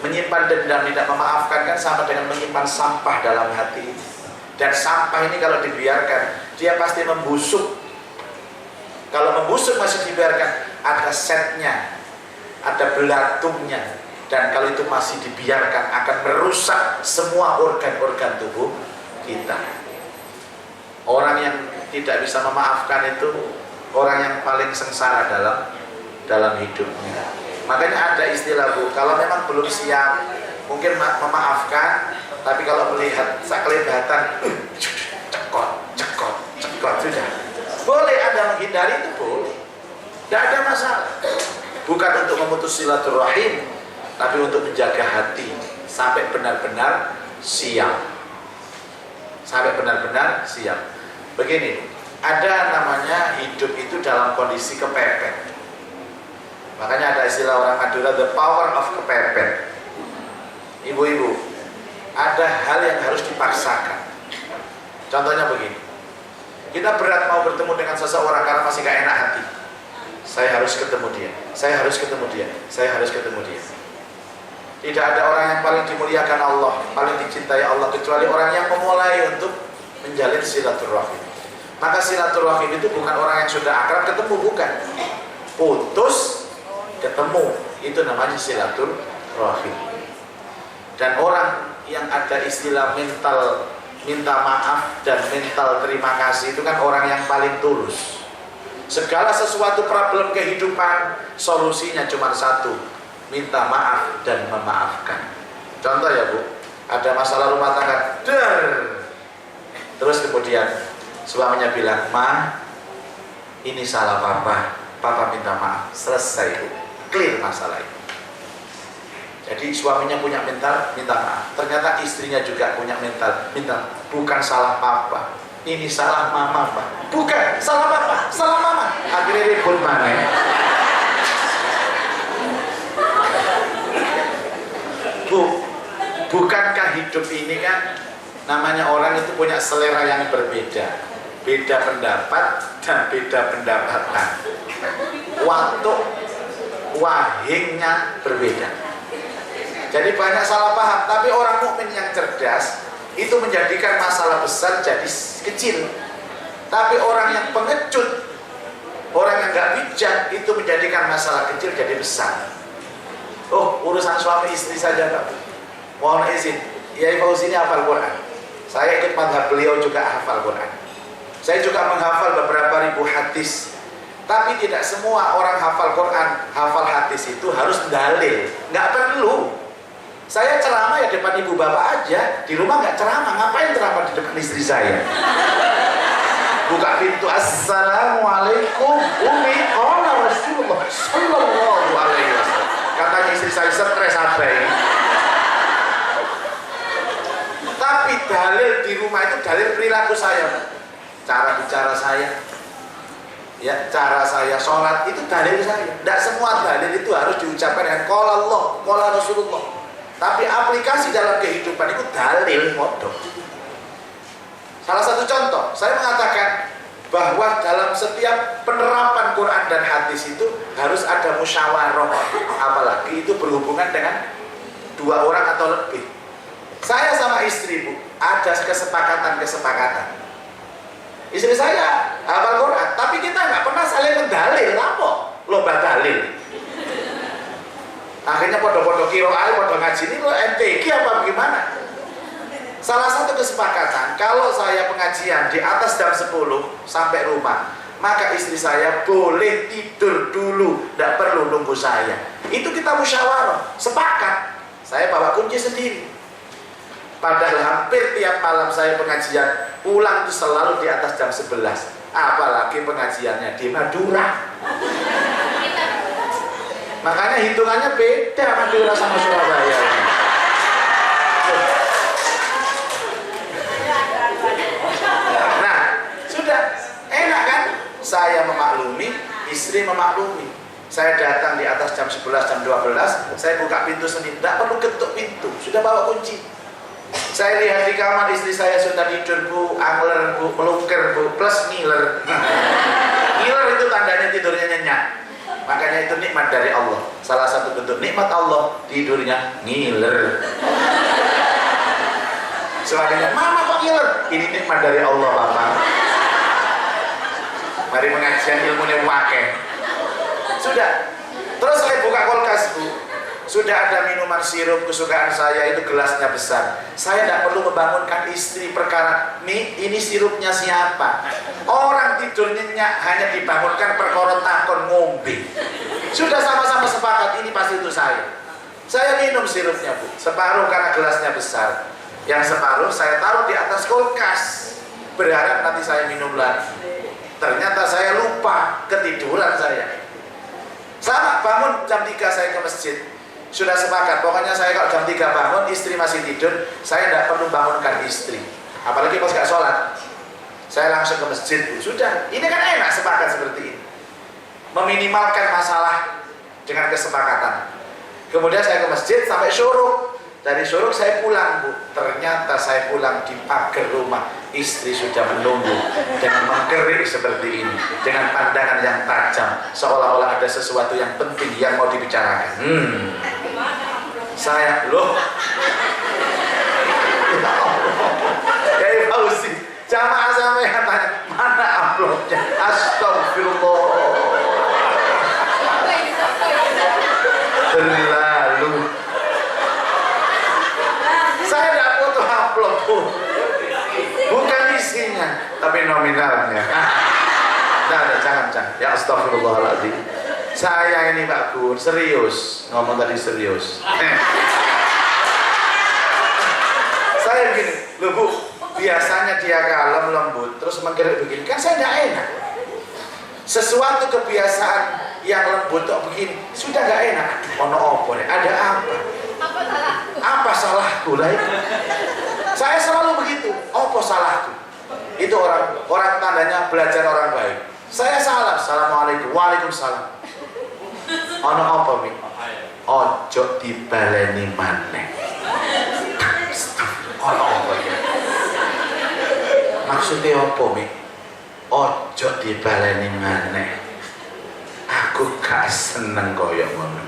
Menyimpan dendam, tidak memaafkan kan sama dengan menyimpan sampah dalam hati. Dan sampah ini kalau dibiarkan, dia pasti membusuk. Kalau membusuk masih dibiarkan, ada setnya, ada belatungnya. Dan kalau itu masih dibiarkan, akan merusak semua organ-organ tubuh kita. Orang yang tidak bisa memaafkan itu orang yang paling sengsara dalam hidupnya. Makanya ada istilah, Bu, kalau memang belum siap mungkin memaafkan, tapi kalau melihat sakelebatan cekot sudah boleh Anda menghindari, itu boleh, tidak ada masalah. Bukan untuk memutus silaturahim, tapi untuk menjaga hati sampai benar-benar siap. Begini, ada namanya hidup itu dalam kondisi kepepet. Makanya ada istilah orang Madura, the power of kepepet. Ibu-ibu, ada hal yang harus dipaksakan. Contohnya begini, kita berat mau bertemu dengan seseorang karena masih gak enak hati. Saya harus ketemu dia. Tidak ada orang yang paling dimuliakan Allah, paling dicintai Allah, kecuali orang yang memulai untuk menjalin silaturahim. Maka silaturahim itu bukan orang yang sudah akrab ketemu, bukan. Putus ketemu, itu namanya silaturahim. Dan orang yang ada istilah mental minta maaf dan mental terima kasih, itu kan orang yang paling tulus. Segala sesuatu problem kehidupan, solusinya cuma satu, minta maaf dan memaafkan. Contoh ya, Bu, ada masalah rumah tangga, terus kemudian suaminya bilang, "Ma, ini salah papa minta maaf." Selesai, Bu, clear masalah itu. Jadi suaminya punya mental minta maaf, ternyata istrinya juga punya mental minta, bukan salah papa, ini salah mama, Pak. Bukan salah papa, salah mama. Akhirnya ribut mana ya? Bukankah hidup ini kan namanya orang itu punya selera yang berbeda, beda pendapat dan beda pendapatan, waktu wahingnya berbeda. Jadi banyak salah paham, tapi orang mukmin yang cerdas itu menjadikan masalah besar jadi kecil. Tapi orang yang pengecut, orang yang gak bijak, itu menjadikan masalah kecil jadi besar. Oh, urusan suami istri saja, Pak. Mohon izin, Yai Fauzi ini hafal Quran. Saya ikut madhab beliau juga hafal Quran. Saya juga menghafal beberapa ribu hadis. Tapi tidak semua orang hafal Quran, hafal hadis itu harus dalil. Nggak perlu. Saya ceramah ya depan ibu bapak aja, di rumah nggak ceramah. Ngapain ceramah di depan istri saya? Buka pintu, "Assalamualaikum Umi, qala Rasulullah sallallahu alaihi wasallam." Katanya istri saya, stres apa ini? Tapi dalil di rumah itu dalil perilaku saya, cara bicara saya, ya, cara saya sholat itu dalil saya. Tidak semua dalil itu harus diucapkan dengan qala Allah, qala Rasulullah. Tapi aplikasi dalam kehidupan itu dalil modal. Salah satu contoh, saya mengatakan bahwa dalam setiap penerapan Quran dan hadis itu harus ada musyawarah, apalagi itu berhubungan dengan dua orang atau lebih. Saya sama istri, Bu, ada kesepakatan. Istri saya hafal Quran, tapi kita nggak pernah saling mendalil, apa? Lomba dalil. Akhirnya podo-podo kiro'ai, podo ngaji ini lo MTQ apa bagaimana? Salah satu kesepakatan, kalau saya pengajian di atas jam 10 sampai rumah, maka istri saya boleh tidur dulu, tidak perlu nunggu saya. Itu kita musyawarah, sepakat. Saya bawa kunci sendiri. Padahal hampir tiap malam saya pengajian, pulang itu selalu di atas jam 11. Apalagi pengajiannya di Madura. Makanya hitungannya beda Madura sama Surabaya. Nah, sudah enak kan? Saya memaklumi, istri memaklumi. Saya datang di atas jam 11, jam 12, saya buka pintu sendiri, tidak perlu ketuk pintu, sudah bawa kunci. Saya lihat di kamar istri saya sudah tidur, Bu, angler, Bu, melungker, Bu, plus ngiler. Ngiler itu tandanya tidurnya nyenyak. Makanya itu nikmat dari Allah. Salah satu bentuk nikmat Allah, tidurnya ngiler. Soalnya, mama kok ngiler? Ini nikmat dari Allah, Bapak. Mari pengajian ilmunya wake. Sudah. Terus saya buka kulkas, Bu. Sudah ada minuman sirup kesukaan saya, itu gelasnya besar. Saya tidak perlu membangunkan istri perkara ini sirupnya siapa. Orang tidur nyenyak hanya dibangunkan perkara takon ngombe. Sudah sama-sama sepakat ini pasti itu saya. Saya minum sirupnya, Bu. Separuh karena gelasnya besar. Yang separuh saya taruh di atas kulkas, berharap nanti saya minum lagi. Ternyata saya lupa, ketiduran saya. Sama bangun jam 3 saya ke masjid. Sudah sepakat, pokoknya saya kalau jam 3 bangun, istri masih tidur, saya tidak perlu bangunkan istri. Apalagi pas gak sholat, saya langsung ke masjid. Sudah, ini kan enak sepakat seperti ini. Meminimalkan masalah dengan kesepakatan. Kemudian saya ke masjid sampai syuruk. Dari syuruk saya pulang, Bu. Ternyata saya pulang di pagar rumah, istri sudah menunggu dengan mengkerik seperti ini, dengan pandangan yang tajam, seolah-olah ada sesuatu yang penting yang mau dibicarakan. Saya loh, Kiai Fauzi, jamaah sampai tanya mana amplopnya? Astagfirullah. Berlalu. Saya tidak butuh amplop, Bu. Bukan isinya, tapi nominalnya. Nah, jangan. Ya astagfirullahaladzim. Saya ini Pak Gur, serius. Ngomong tadi serius. Saya begini, loh Bu, biasanya dia kalem, lembut, terus menggerak begini. Kan saya tidak enak. Sesuatu kebiasaan yang lembut kok begini, sudah gak enak. Ono opo nih, ada apa? Apa salahku lah itu? Saya selalu begitu. Apa salahku? Itu orang tandanya belajar orang baik. Saya salam, assalamualaikum, waalaikumsalam. Ono apa Mi? Ojo dibaleni maneh. Ono apa ya? Maksudnya apa Mi? Ojo dibaleni maneh. Aku gak seneng koyo ngono.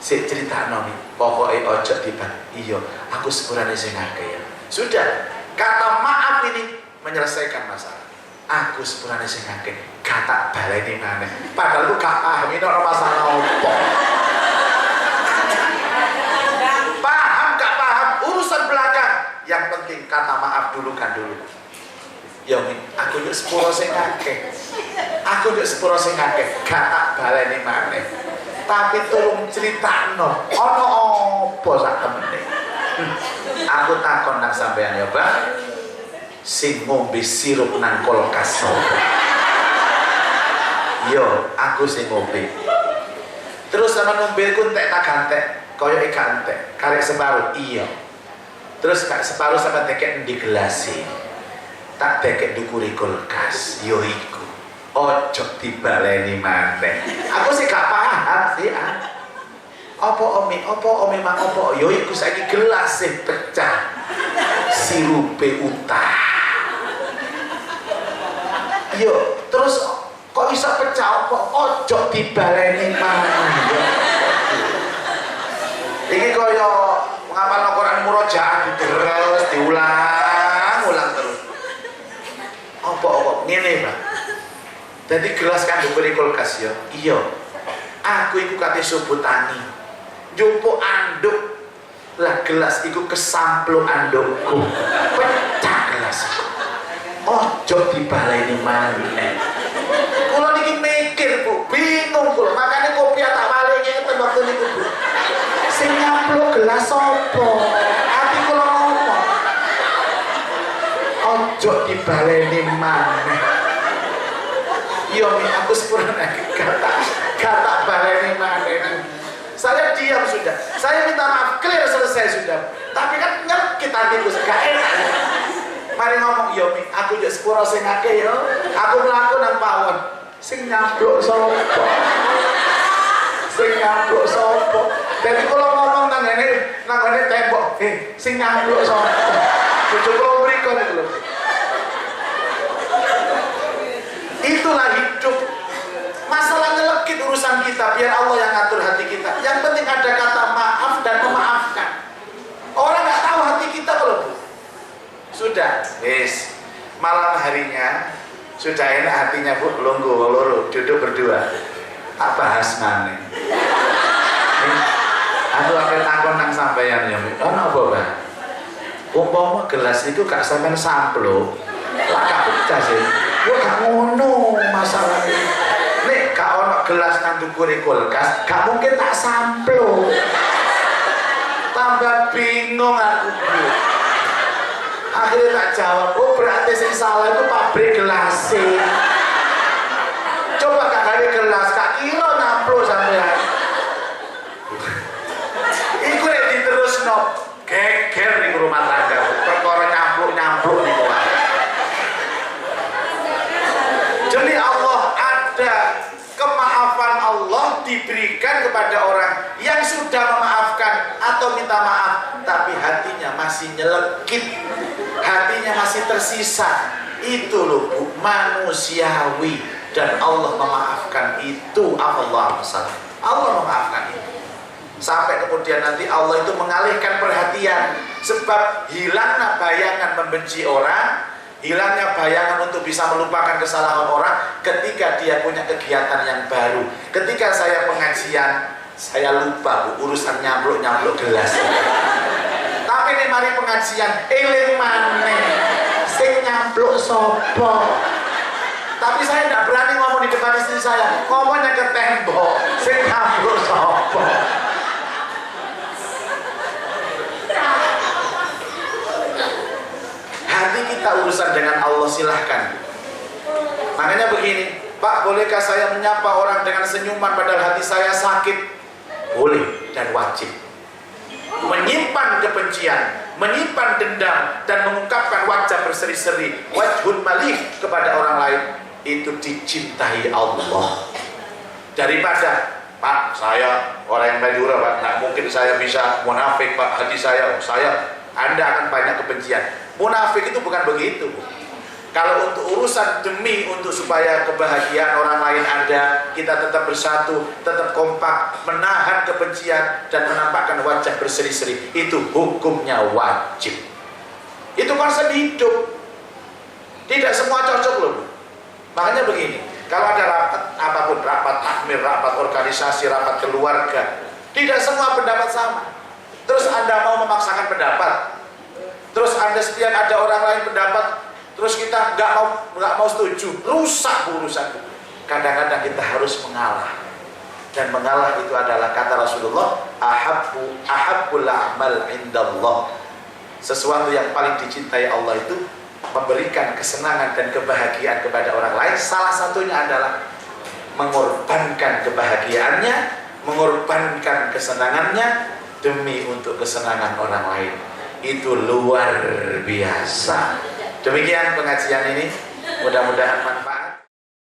Sik critakno Mi. Pokoknya ojo dibaleni. Iya, aku sepurane sing akeh ya. Sudah, kata maaf ini menyelesaikan masalah. Aku sepurane sing akeh, gak tak baleni maneh. Padahal aku gak paham ini ora masalah opo. Paham gak paham urusan belakang. Yang penting kata maaf dulu kan dulu. Ya Mi, aku yo sepuro sing akeh. Aku yo sepuro sing akeh, gak tak baleni maneh. Tapi tolong critakno, ono opo sak temene. Aku takon nang sampean ya, Pak. Sing ngombe sirup nang kulkas sapa? Yo, aku sing ngombe. Terus sama ngombeku entek tak gantek, koyo gak entek, karek separuh. Iya. Terus kak separuh sama tekek di gelasi. Tak tekek dukuri kulkas. Yo iku. Ojo dibaleni maneh. Aku sih gak paham sih. Apa omi mang apa? Yo iku saiki gelas sing pecah. Sirupe utah. Yo, terus kok bisa pecah kok ojo dibaleni maneh. Iki kaya ngapalno Quran murojaah terus diulang terus. Apa kok ngene, Pak? Dadi gelas kan diberi kulkas ya. Iya. Aku iku kate subutani. Njupuk anduk. Lah gelas iku kesamplung andukku. Pecah gelas. Ojo dibaleni maneh. Kula niki mikir, Bu, bingung kula. Makane kopi tak balik ngeten waktu niku, Bu. Sing nyampluk gelas sapa? Ati kula ngomong. Ojo dibaleni maneh. Yo Mi, aku sepurane kata baleni maneh. Saya diam sudah. Saya minta maaf, clear selesai sudah. Tapi kan nyelkit hatiku gak enak. Mari ngomong, yo Mi, aku juga sepuro sing akeh yo. Aku mlaku nang pawon. Sing nyampluk sapa? Sing nyampluk sapa? Dadi kula ngomong nang ngene tembok, sing nyampluk sapa? Bojo kula mriko niku lho. Itulah hidup. Masalah nyelekit urusan kita, biar Allah yang ngatur hati kita. Yang penting ada kata maaf dan memaafkan. Orang nggak tahu hati kita kalau Bu. Sudah, yes. Malam harinya sudah enak hatinya Bu, longgo loro duduk berdua. Tak bahas maneh. Aku akan takon nang sampeyan ya, Bu. Ono apa, Bang? Umpama gelas itu gak sampean samplo, lah gak pecah sih. Yo gak ngono masalahnya. Nek gak ono gelas nang dukure kulkas, gak mungkin tak samplo. Tambah bingung aku, Bu. Akhirnya tak jawab, oh berarti sing salah itu pabrik gelas. Coba gak gawe gelas, gak kira namplo sampean. Iku nek diterusno geger di rumah tangga, perkara nyampluk di bawah. Jadi Allah ada kemaafan Allah diberikan kepada orang yang sudah memaafkan atau minta maaf, tapi hatinya masih nyelekit, hatinya masih tersisa. Itu loh Bu, manusiawi, dan Allah memaafkan itu. Allah memaafkan itu. Sampai kemudian nanti Allah itu mengalihkan perhatian, sebab hilangnya bayangan membenci orang, hilangnya bayangan untuk bisa melupakan kesalahan orang ketika dia punya kegiatan yang baru. Ketika saya pengajian, saya lupa Bu, urusan nyampluk gelas. Tapi nih mari pengajian, eling maneh sing nyampluk sopo. Tapi saya tidak berani ngomong di depan istri saya, ngomongnya ke tembok, sing nyampluk sopo. Hati kita urusan dengan Allah, silahkan. Makanya begini, Pak, bolehkah saya menyapa orang dengan senyuman padahal hati saya sakit? Boleh dan wajib. Menyimpan kebencian, menyimpan dendam, dan mengungkapkan wajah berseri-seri, wajhun malih kepada orang lain, itu dicintai Allah. Daripada, Pak, saya orang yang Madura, Pak, nggak mungkin saya bisa munafik, Pak, hati saya, Anda akan banyak kebencian. Munafik itu bukan begitu. Kalau untuk urusan demi untuk supaya kebahagiaan orang lain ada, kita tetap bersatu, tetap kompak, menahan kebencian dan menampakkan wajah berseri-seri, itu hukumnya wajib. Itu konsep hidup. Tidak semua cocok loh Bu. Makanya begini, kalau ada rapat apapun, rapat takmir, rapat organisasi, rapat keluarga, tidak semua pendapat sama. Terus Anda mau memaksakan pendapat, terus Anda setiap ada orang lain pendapat, terus kita nggak mau setuju, rusak urusan. Kadang-kadang kita harus mengalah, dan mengalah itu adalah kata Rasulullah, ahabbul a'mal indallah. Sesuatu yang paling dicintai Allah itu memberikan kesenangan dan kebahagiaan kepada orang lain. Salah satunya adalah mengorbankan kebahagiaannya, mengorbankan kesenangannya demi untuk kesenangan orang lain. Itu luar biasa. Demikian pengajian ini, mudah-mudahan